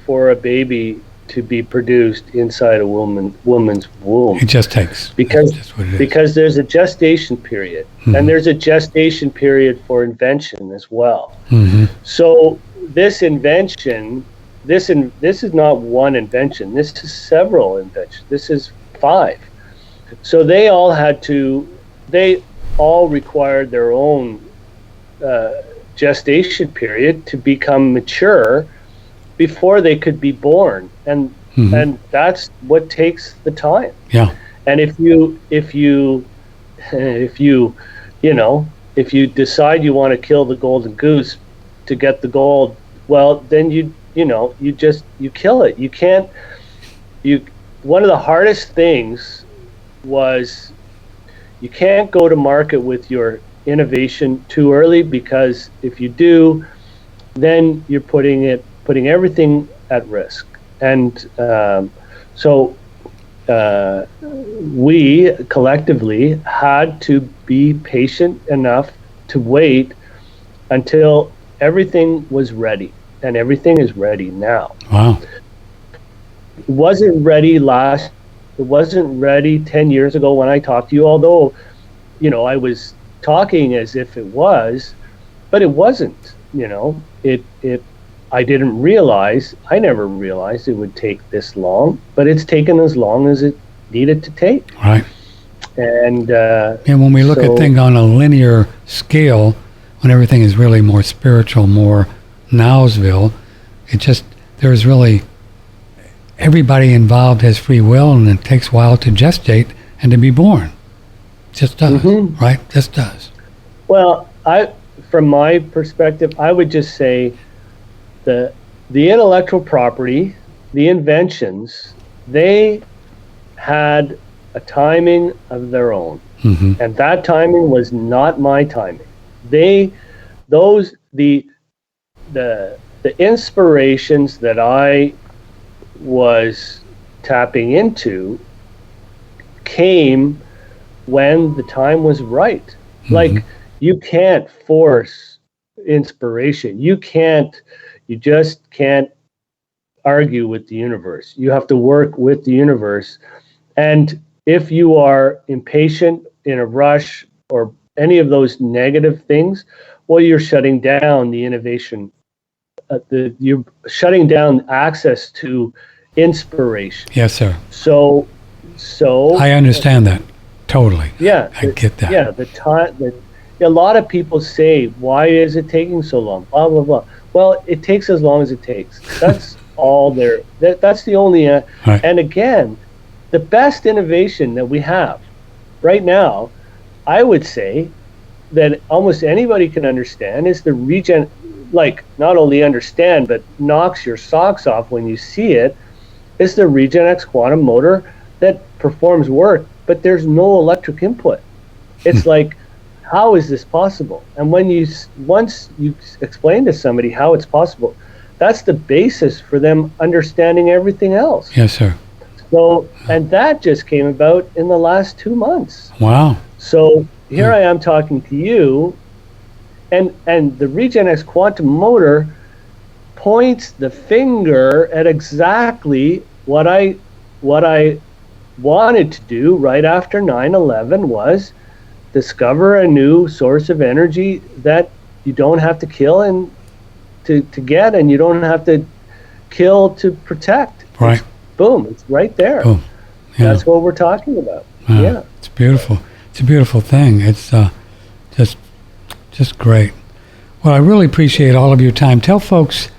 for a baby to be produced inside a woman's womb? It just takes. Because there's a gestation period, and there's a gestation period for invention as well. Mm-hmm. So this invention, this is not one invention. This is several inventions. This is 5. So they all required their own gestation period to become mature before they could be born, and that's what takes the time. Yeah. And if you decide you want to kill the golden goose to get the gold, well, then you kill it. You can't. One of the hardest things was you can't go to market with your innovation too early, because if you do, then you're putting everything at risk. And so we collectively had to be patient enough to wait until everything was ready, and everything is ready now. Wow. It wasn't ready 10 years ago when I talked to you, although I was talking as if it was, but it wasn't. I never realized it would take this long, but it's taken as long as it needed to take. Right. And when we look at things on a linear scale, when everything is really more spiritual, more Nowsville, there's really, everybody involved has free will, and it takes a while to gestate and to be born. It just does, right? Just does. Well, from my perspective, I would just say the intellectual property the inventions, they had a timing of their own. Mm-hmm. And that timing was not my timing. The inspirations that I was tapping into came when the time was right. Mm-hmm. Like, you can't force inspiration. You just can't argue with the universe. You have to work with the universe. And if you are impatient, in a rush, or any of those negative things, well, you're shutting down the innovation. You're shutting down access to inspiration. Yes, sir. So I understand that totally. Yeah, I get that. Yeah, a lot of people say, "Why is it taking so long?" Blah blah blah. Well, it takes as long as it takes. That's all there. That's the only. Right. And again, the best innovation that we have right now, I would say, that almost anybody can understand is the regen. Like, not only understand, but knocks your socks off when you see it, is the RegenX quantum motor that performs work, but there's no electric input. It's like, how is this possible? And once you explain to somebody how it's possible, that's the basis for them understanding everything else. Yes, sir. So, and that just came about in the last 2 months. Wow. So here I am talking to you, and the RegenX quantum motor points the finger at exactly what I wanted to do right after 9/11, was discover a new source of energy that you don't have to kill and to get, and you don't have to kill to protect. Right. Boom, it's right there. Boom. Yeah. That's what we're talking about. Yeah. It's beautiful. It's a beautiful thing. It's just great. Well, I really appreciate all of your time. Tell folks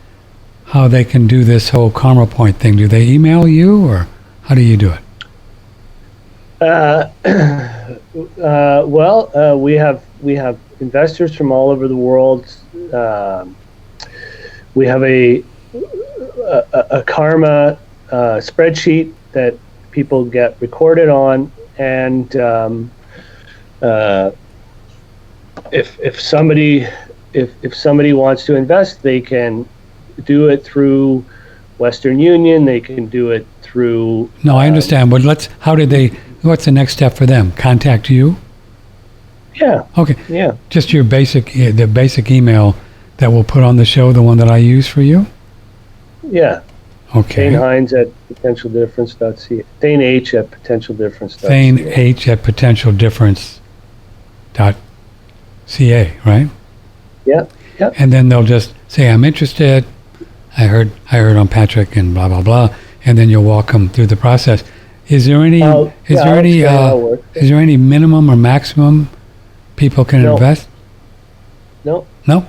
how they can do this whole Karma Point thing. Do they email you, or how do you do it? We have investors from all over the world. We have a Karma spreadsheet that people get recorded on, and if somebody wants to invest, they can do it through Western Union. They can do it through. No, I understand. But what's the next step for them? Contact you? Yeah. Okay. Yeah. Just the basic email that we'll put on the show, the one that I use for you? Yeah. Okay. Thane Heins at potentialdifference.ca. Thane H at potentialdifference.ca. Thane H at potentialdifference.ca, right? Yeah. Yeah. And then they'll just say, I'm interested. I heard on Patrick and blah, blah, blah. And then you'll walk them through the process. Is there any minimum or maximum people can invest? No. No?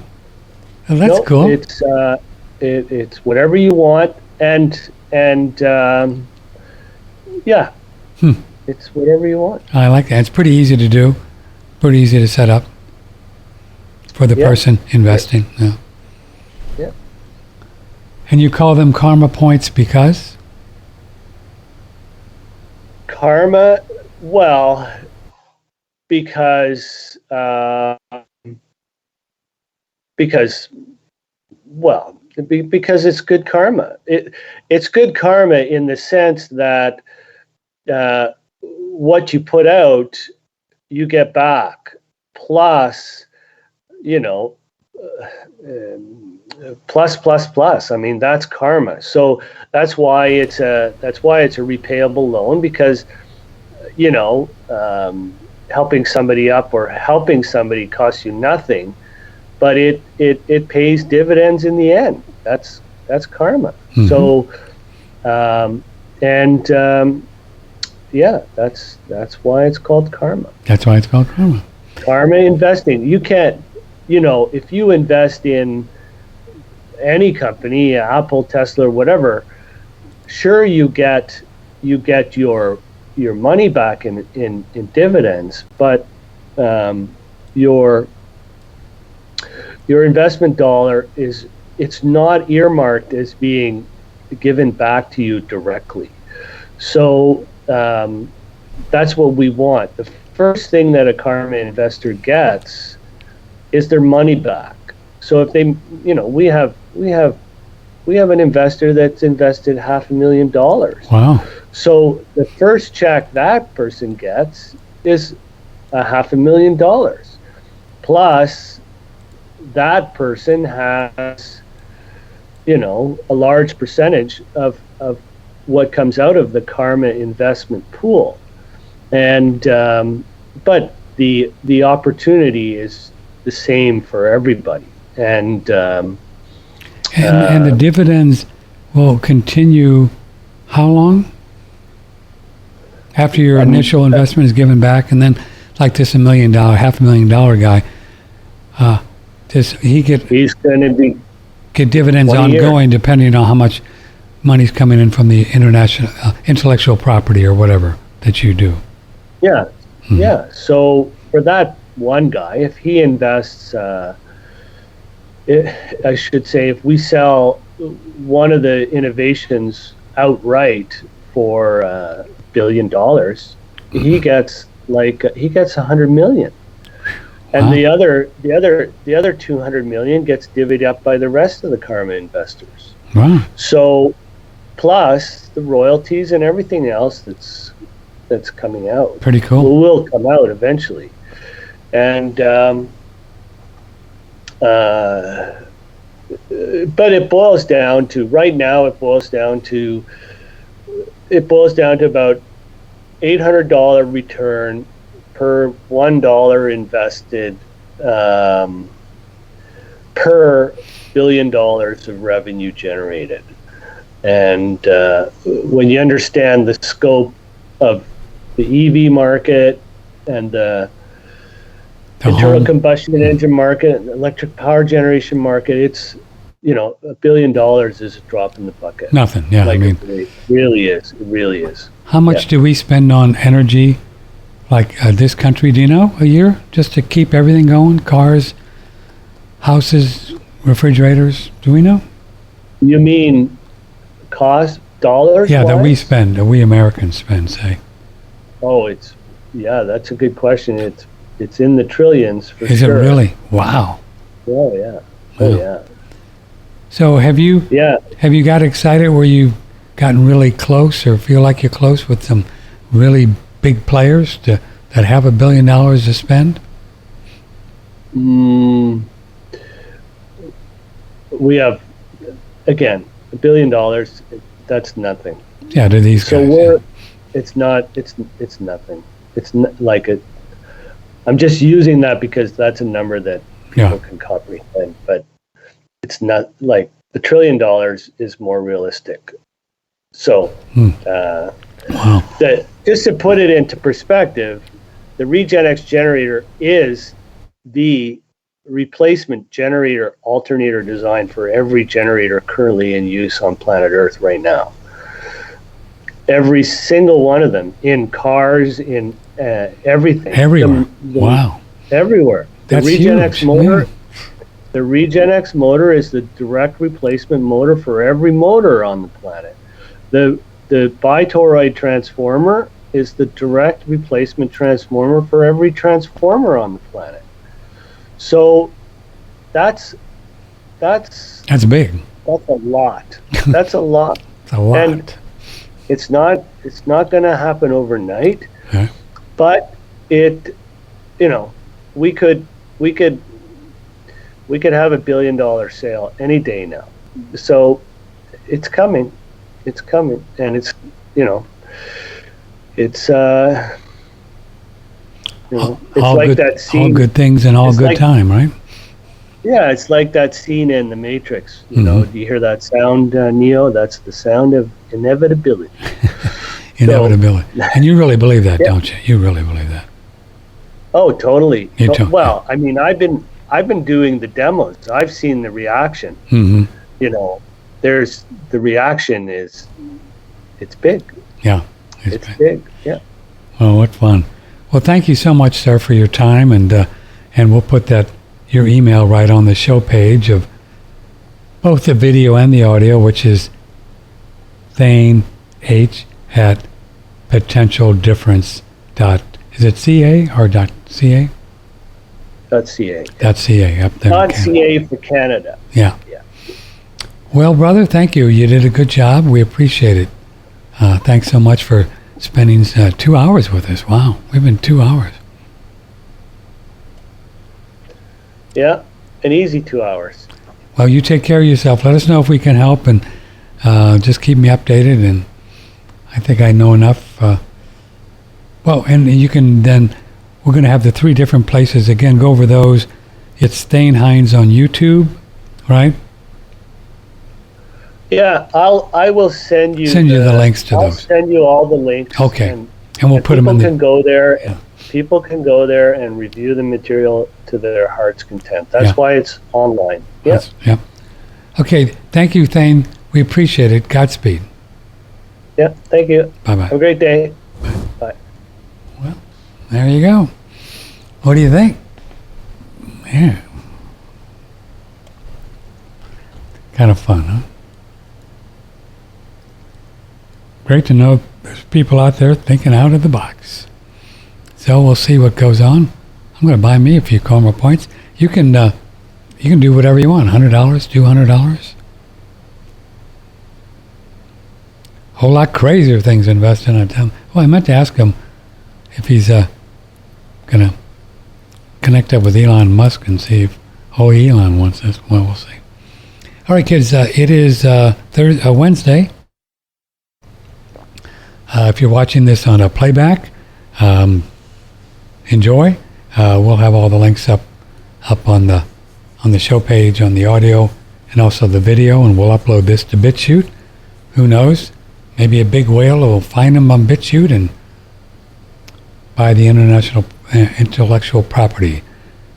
Well, that's cool. It's whatever you want, and yeah. It's whatever you want. I like that. It's pretty easy to do, pretty easy to set up for the person investing. Yeah. Yeah. And you call them Karma Points because? Karma, well, because it's good karma. It's good karma in the sense that what you put out, you get back. Plus, plus. I mean, that's karma. So that's why it's a repayable loan, because helping somebody up or helping somebody costs you nothing, but it pays dividends in the end. That's karma. Mm-hmm. So that's why it's called karma. That's why it's called karma. Karma investing. You can't, if you invest in any company, Apple, Tesla, whatever, sure, you get your money back in dividends, but your investment dollar it's not earmarked as being given back to you directly. So that's what we want. The first thing that a karma investor gets is their money back. So if they, we have an investor that's invested $500,000. Wow. So the first check that person gets is $500,000. Plus, that person has, a large percentage of what comes out of the karma investment pool. And but the opportunity is the same for everybody. And the dividends will continue how long? After your initial investment is given back, and then like this $500,000 guy, he's going to get dividends ongoing depending on how much money's coming in from the international intellectual property or whatever that you do. Yeah, yeah. So for that one guy, if he invests, I should say, if we sell one of the innovations outright for $1 billion, he gets $100 million, and wow. the other 200 million gets divvied up by the rest of the karma investors. Wow. So plus the royalties and everything else that's coming out. Pretty cool. Will come out eventually, and but it boils down to about $800 return per $1 invested per $1 billion of revenue generated. And when you understand the scope of the EV market and the internal combustion engine market, electric power generation market, it's, $1 billion is a drop in the bucket. Nothing. Yeah. It really is. It really is. How much do we spend on energy, like this country, do you know, a year, just to keep everything going? Cars, houses, refrigerators, do we know? You mean cost, dollars? Yeah, that we spend, that we Americans spend, say. Oh, that's a good question. It's in the trillions for sure. Is it really? Wow. Oh, yeah. Oh, yeah. So have you got excited where you've gotten really close or feel like you're close with some really big players that have $1 billion to spend? We have, again, $1 billion, that's nothing. Yeah, to these guys. It's nothing. It's like I'm just using that because that's a number that people can comprehend, but it's not like the $1 trillion is more realistic. So, wow. Just to put it into perspective, the RegenX generator is the replacement generator alternator design for every generator currently in use on planet Earth right now. Every single one of them, in cars, in everything. Everywhere. Wow. Everywhere. That's the RegenX huge. motor. Yeah. The RegenX motor is the direct replacement motor for every motor on the planet. The bitoroid transformer is the direct replacement transformer for every transformer on the planet. So that's big. That's a lot. That's a lot. It's a lot. And it's not going to happen overnight. Okay. But we could have $1 billion sale any day now. So it's coming. It's coming. And it's it's all like good, that scene. All good things and all good time, right? Yeah, it's like that scene in The Matrix. Do you hear that sound, Neo? That's the sound of inevitability. Inevitability. And you really believe that, don't you? You really believe that? Oh, totally. Well, I mean, I've been doing the demos. I've seen the reaction. Mm-hmm. There's the reaction it's big. Yeah, it's big. Yeah. Oh, what fun! Well, thank you so much, sir, for your time, and we'll put your email right on the show page of both the video and the audio, which is Thane H at potentialdifference dot. Is it CA or .ca? .ca. .ca up there. .ca for Canada. Yeah. Well, brother, thank you. You did a good job. We appreciate it. Thanks so much for spending 2 hours with us. Wow, we've been 2 hours. Yeah, an easy 2 hours. Well, you take care of yourself. Let us know if we can help, and just keep me updated. And I think I know enough. Well, and you can then, we're going to have the 3 different places. Again, go over those. It's Thane Heins on YouTube, right? Yeah, I will send you the links to I'll those. send you all the links. Okay, and we'll put people them in can go there. Yeah. People can go there and review the material to their heart's content. That's why it's online. Yeah. Yeah. Okay. Thank you, Thane. We appreciate it. Godspeed. Yeah. Thank you. Bye-bye. Have a great day. Bye. Well, there you go. What do you think? Yeah. Kind of fun, huh? Great to know there's people out there thinking out of the box. So we'll see what goes on. I'm going to buy me a few Karma points. You can do whatever you want. $100, $200. A whole lot crazier things invest in. Well, I meant to ask him if he's going to connect up with Elon Musk and see if Elon wants this. Well, we'll see. All right, kids. It is Wednesday. If you're watching this on a playback, enjoy. We'll have all the links up on the show page, on the audio, and also the video, and we'll upload this to BitChute. Who knows? Maybe a big whale will find them on BitChute and buy the intellectual property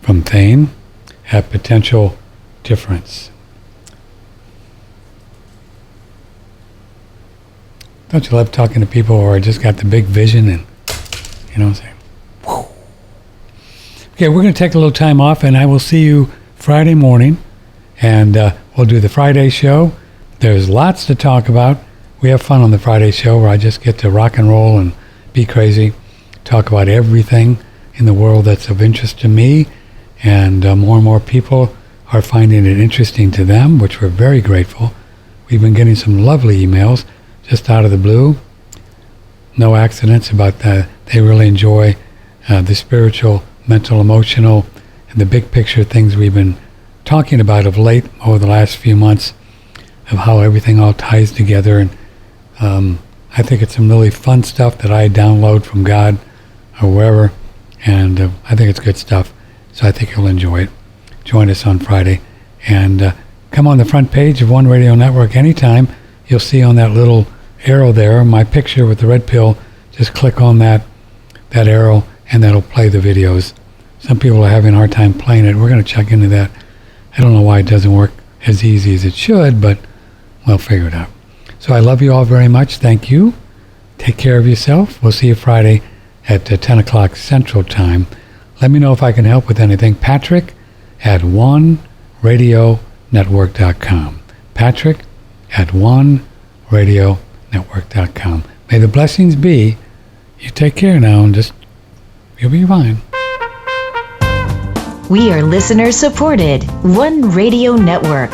from Thane at potential difference. Don't you love talking to people who are just got the big vision and, you know what I'm saying? Whew. Okay, we're going to take a little time off, and I will see you Friday morning, and we'll do the Friday show. There's lots to talk about. We have fun on the Friday show where I just get to rock and roll and be crazy, talk about everything in the world that's of interest to me, and more people are finding it interesting to them, which we're very grateful. We've been getting some lovely emails just out of the blue. No accidents about that. They really enjoy the spiritual, mental, emotional, and the big picture things we've been talking about of late over the last few months, of how everything all ties together. And I think it's some really fun stuff that I download from God or wherever, and I think it's good stuff. So I think you'll enjoy it. Join us on Friday, and come on the front page of One Radio Network anytime. You'll see on that little arrow there my picture with the red pill. Just click on that arrow, and that'll play the videos. Some people are having a hard time playing it. We're going to check into that. I don't know why it doesn't work as easy as it should, but we'll figure it out. So I love you all very much. Thank you. Take care of yourself. We'll see you Friday at 10 o'clock Central Time. Let me know if I can help with anything. Patrick at oneradionetwork.com. Patrick at oneradionetwork.com. May the blessings be. You take care now, and you'll be fine. We are listener supported. One Radio Network.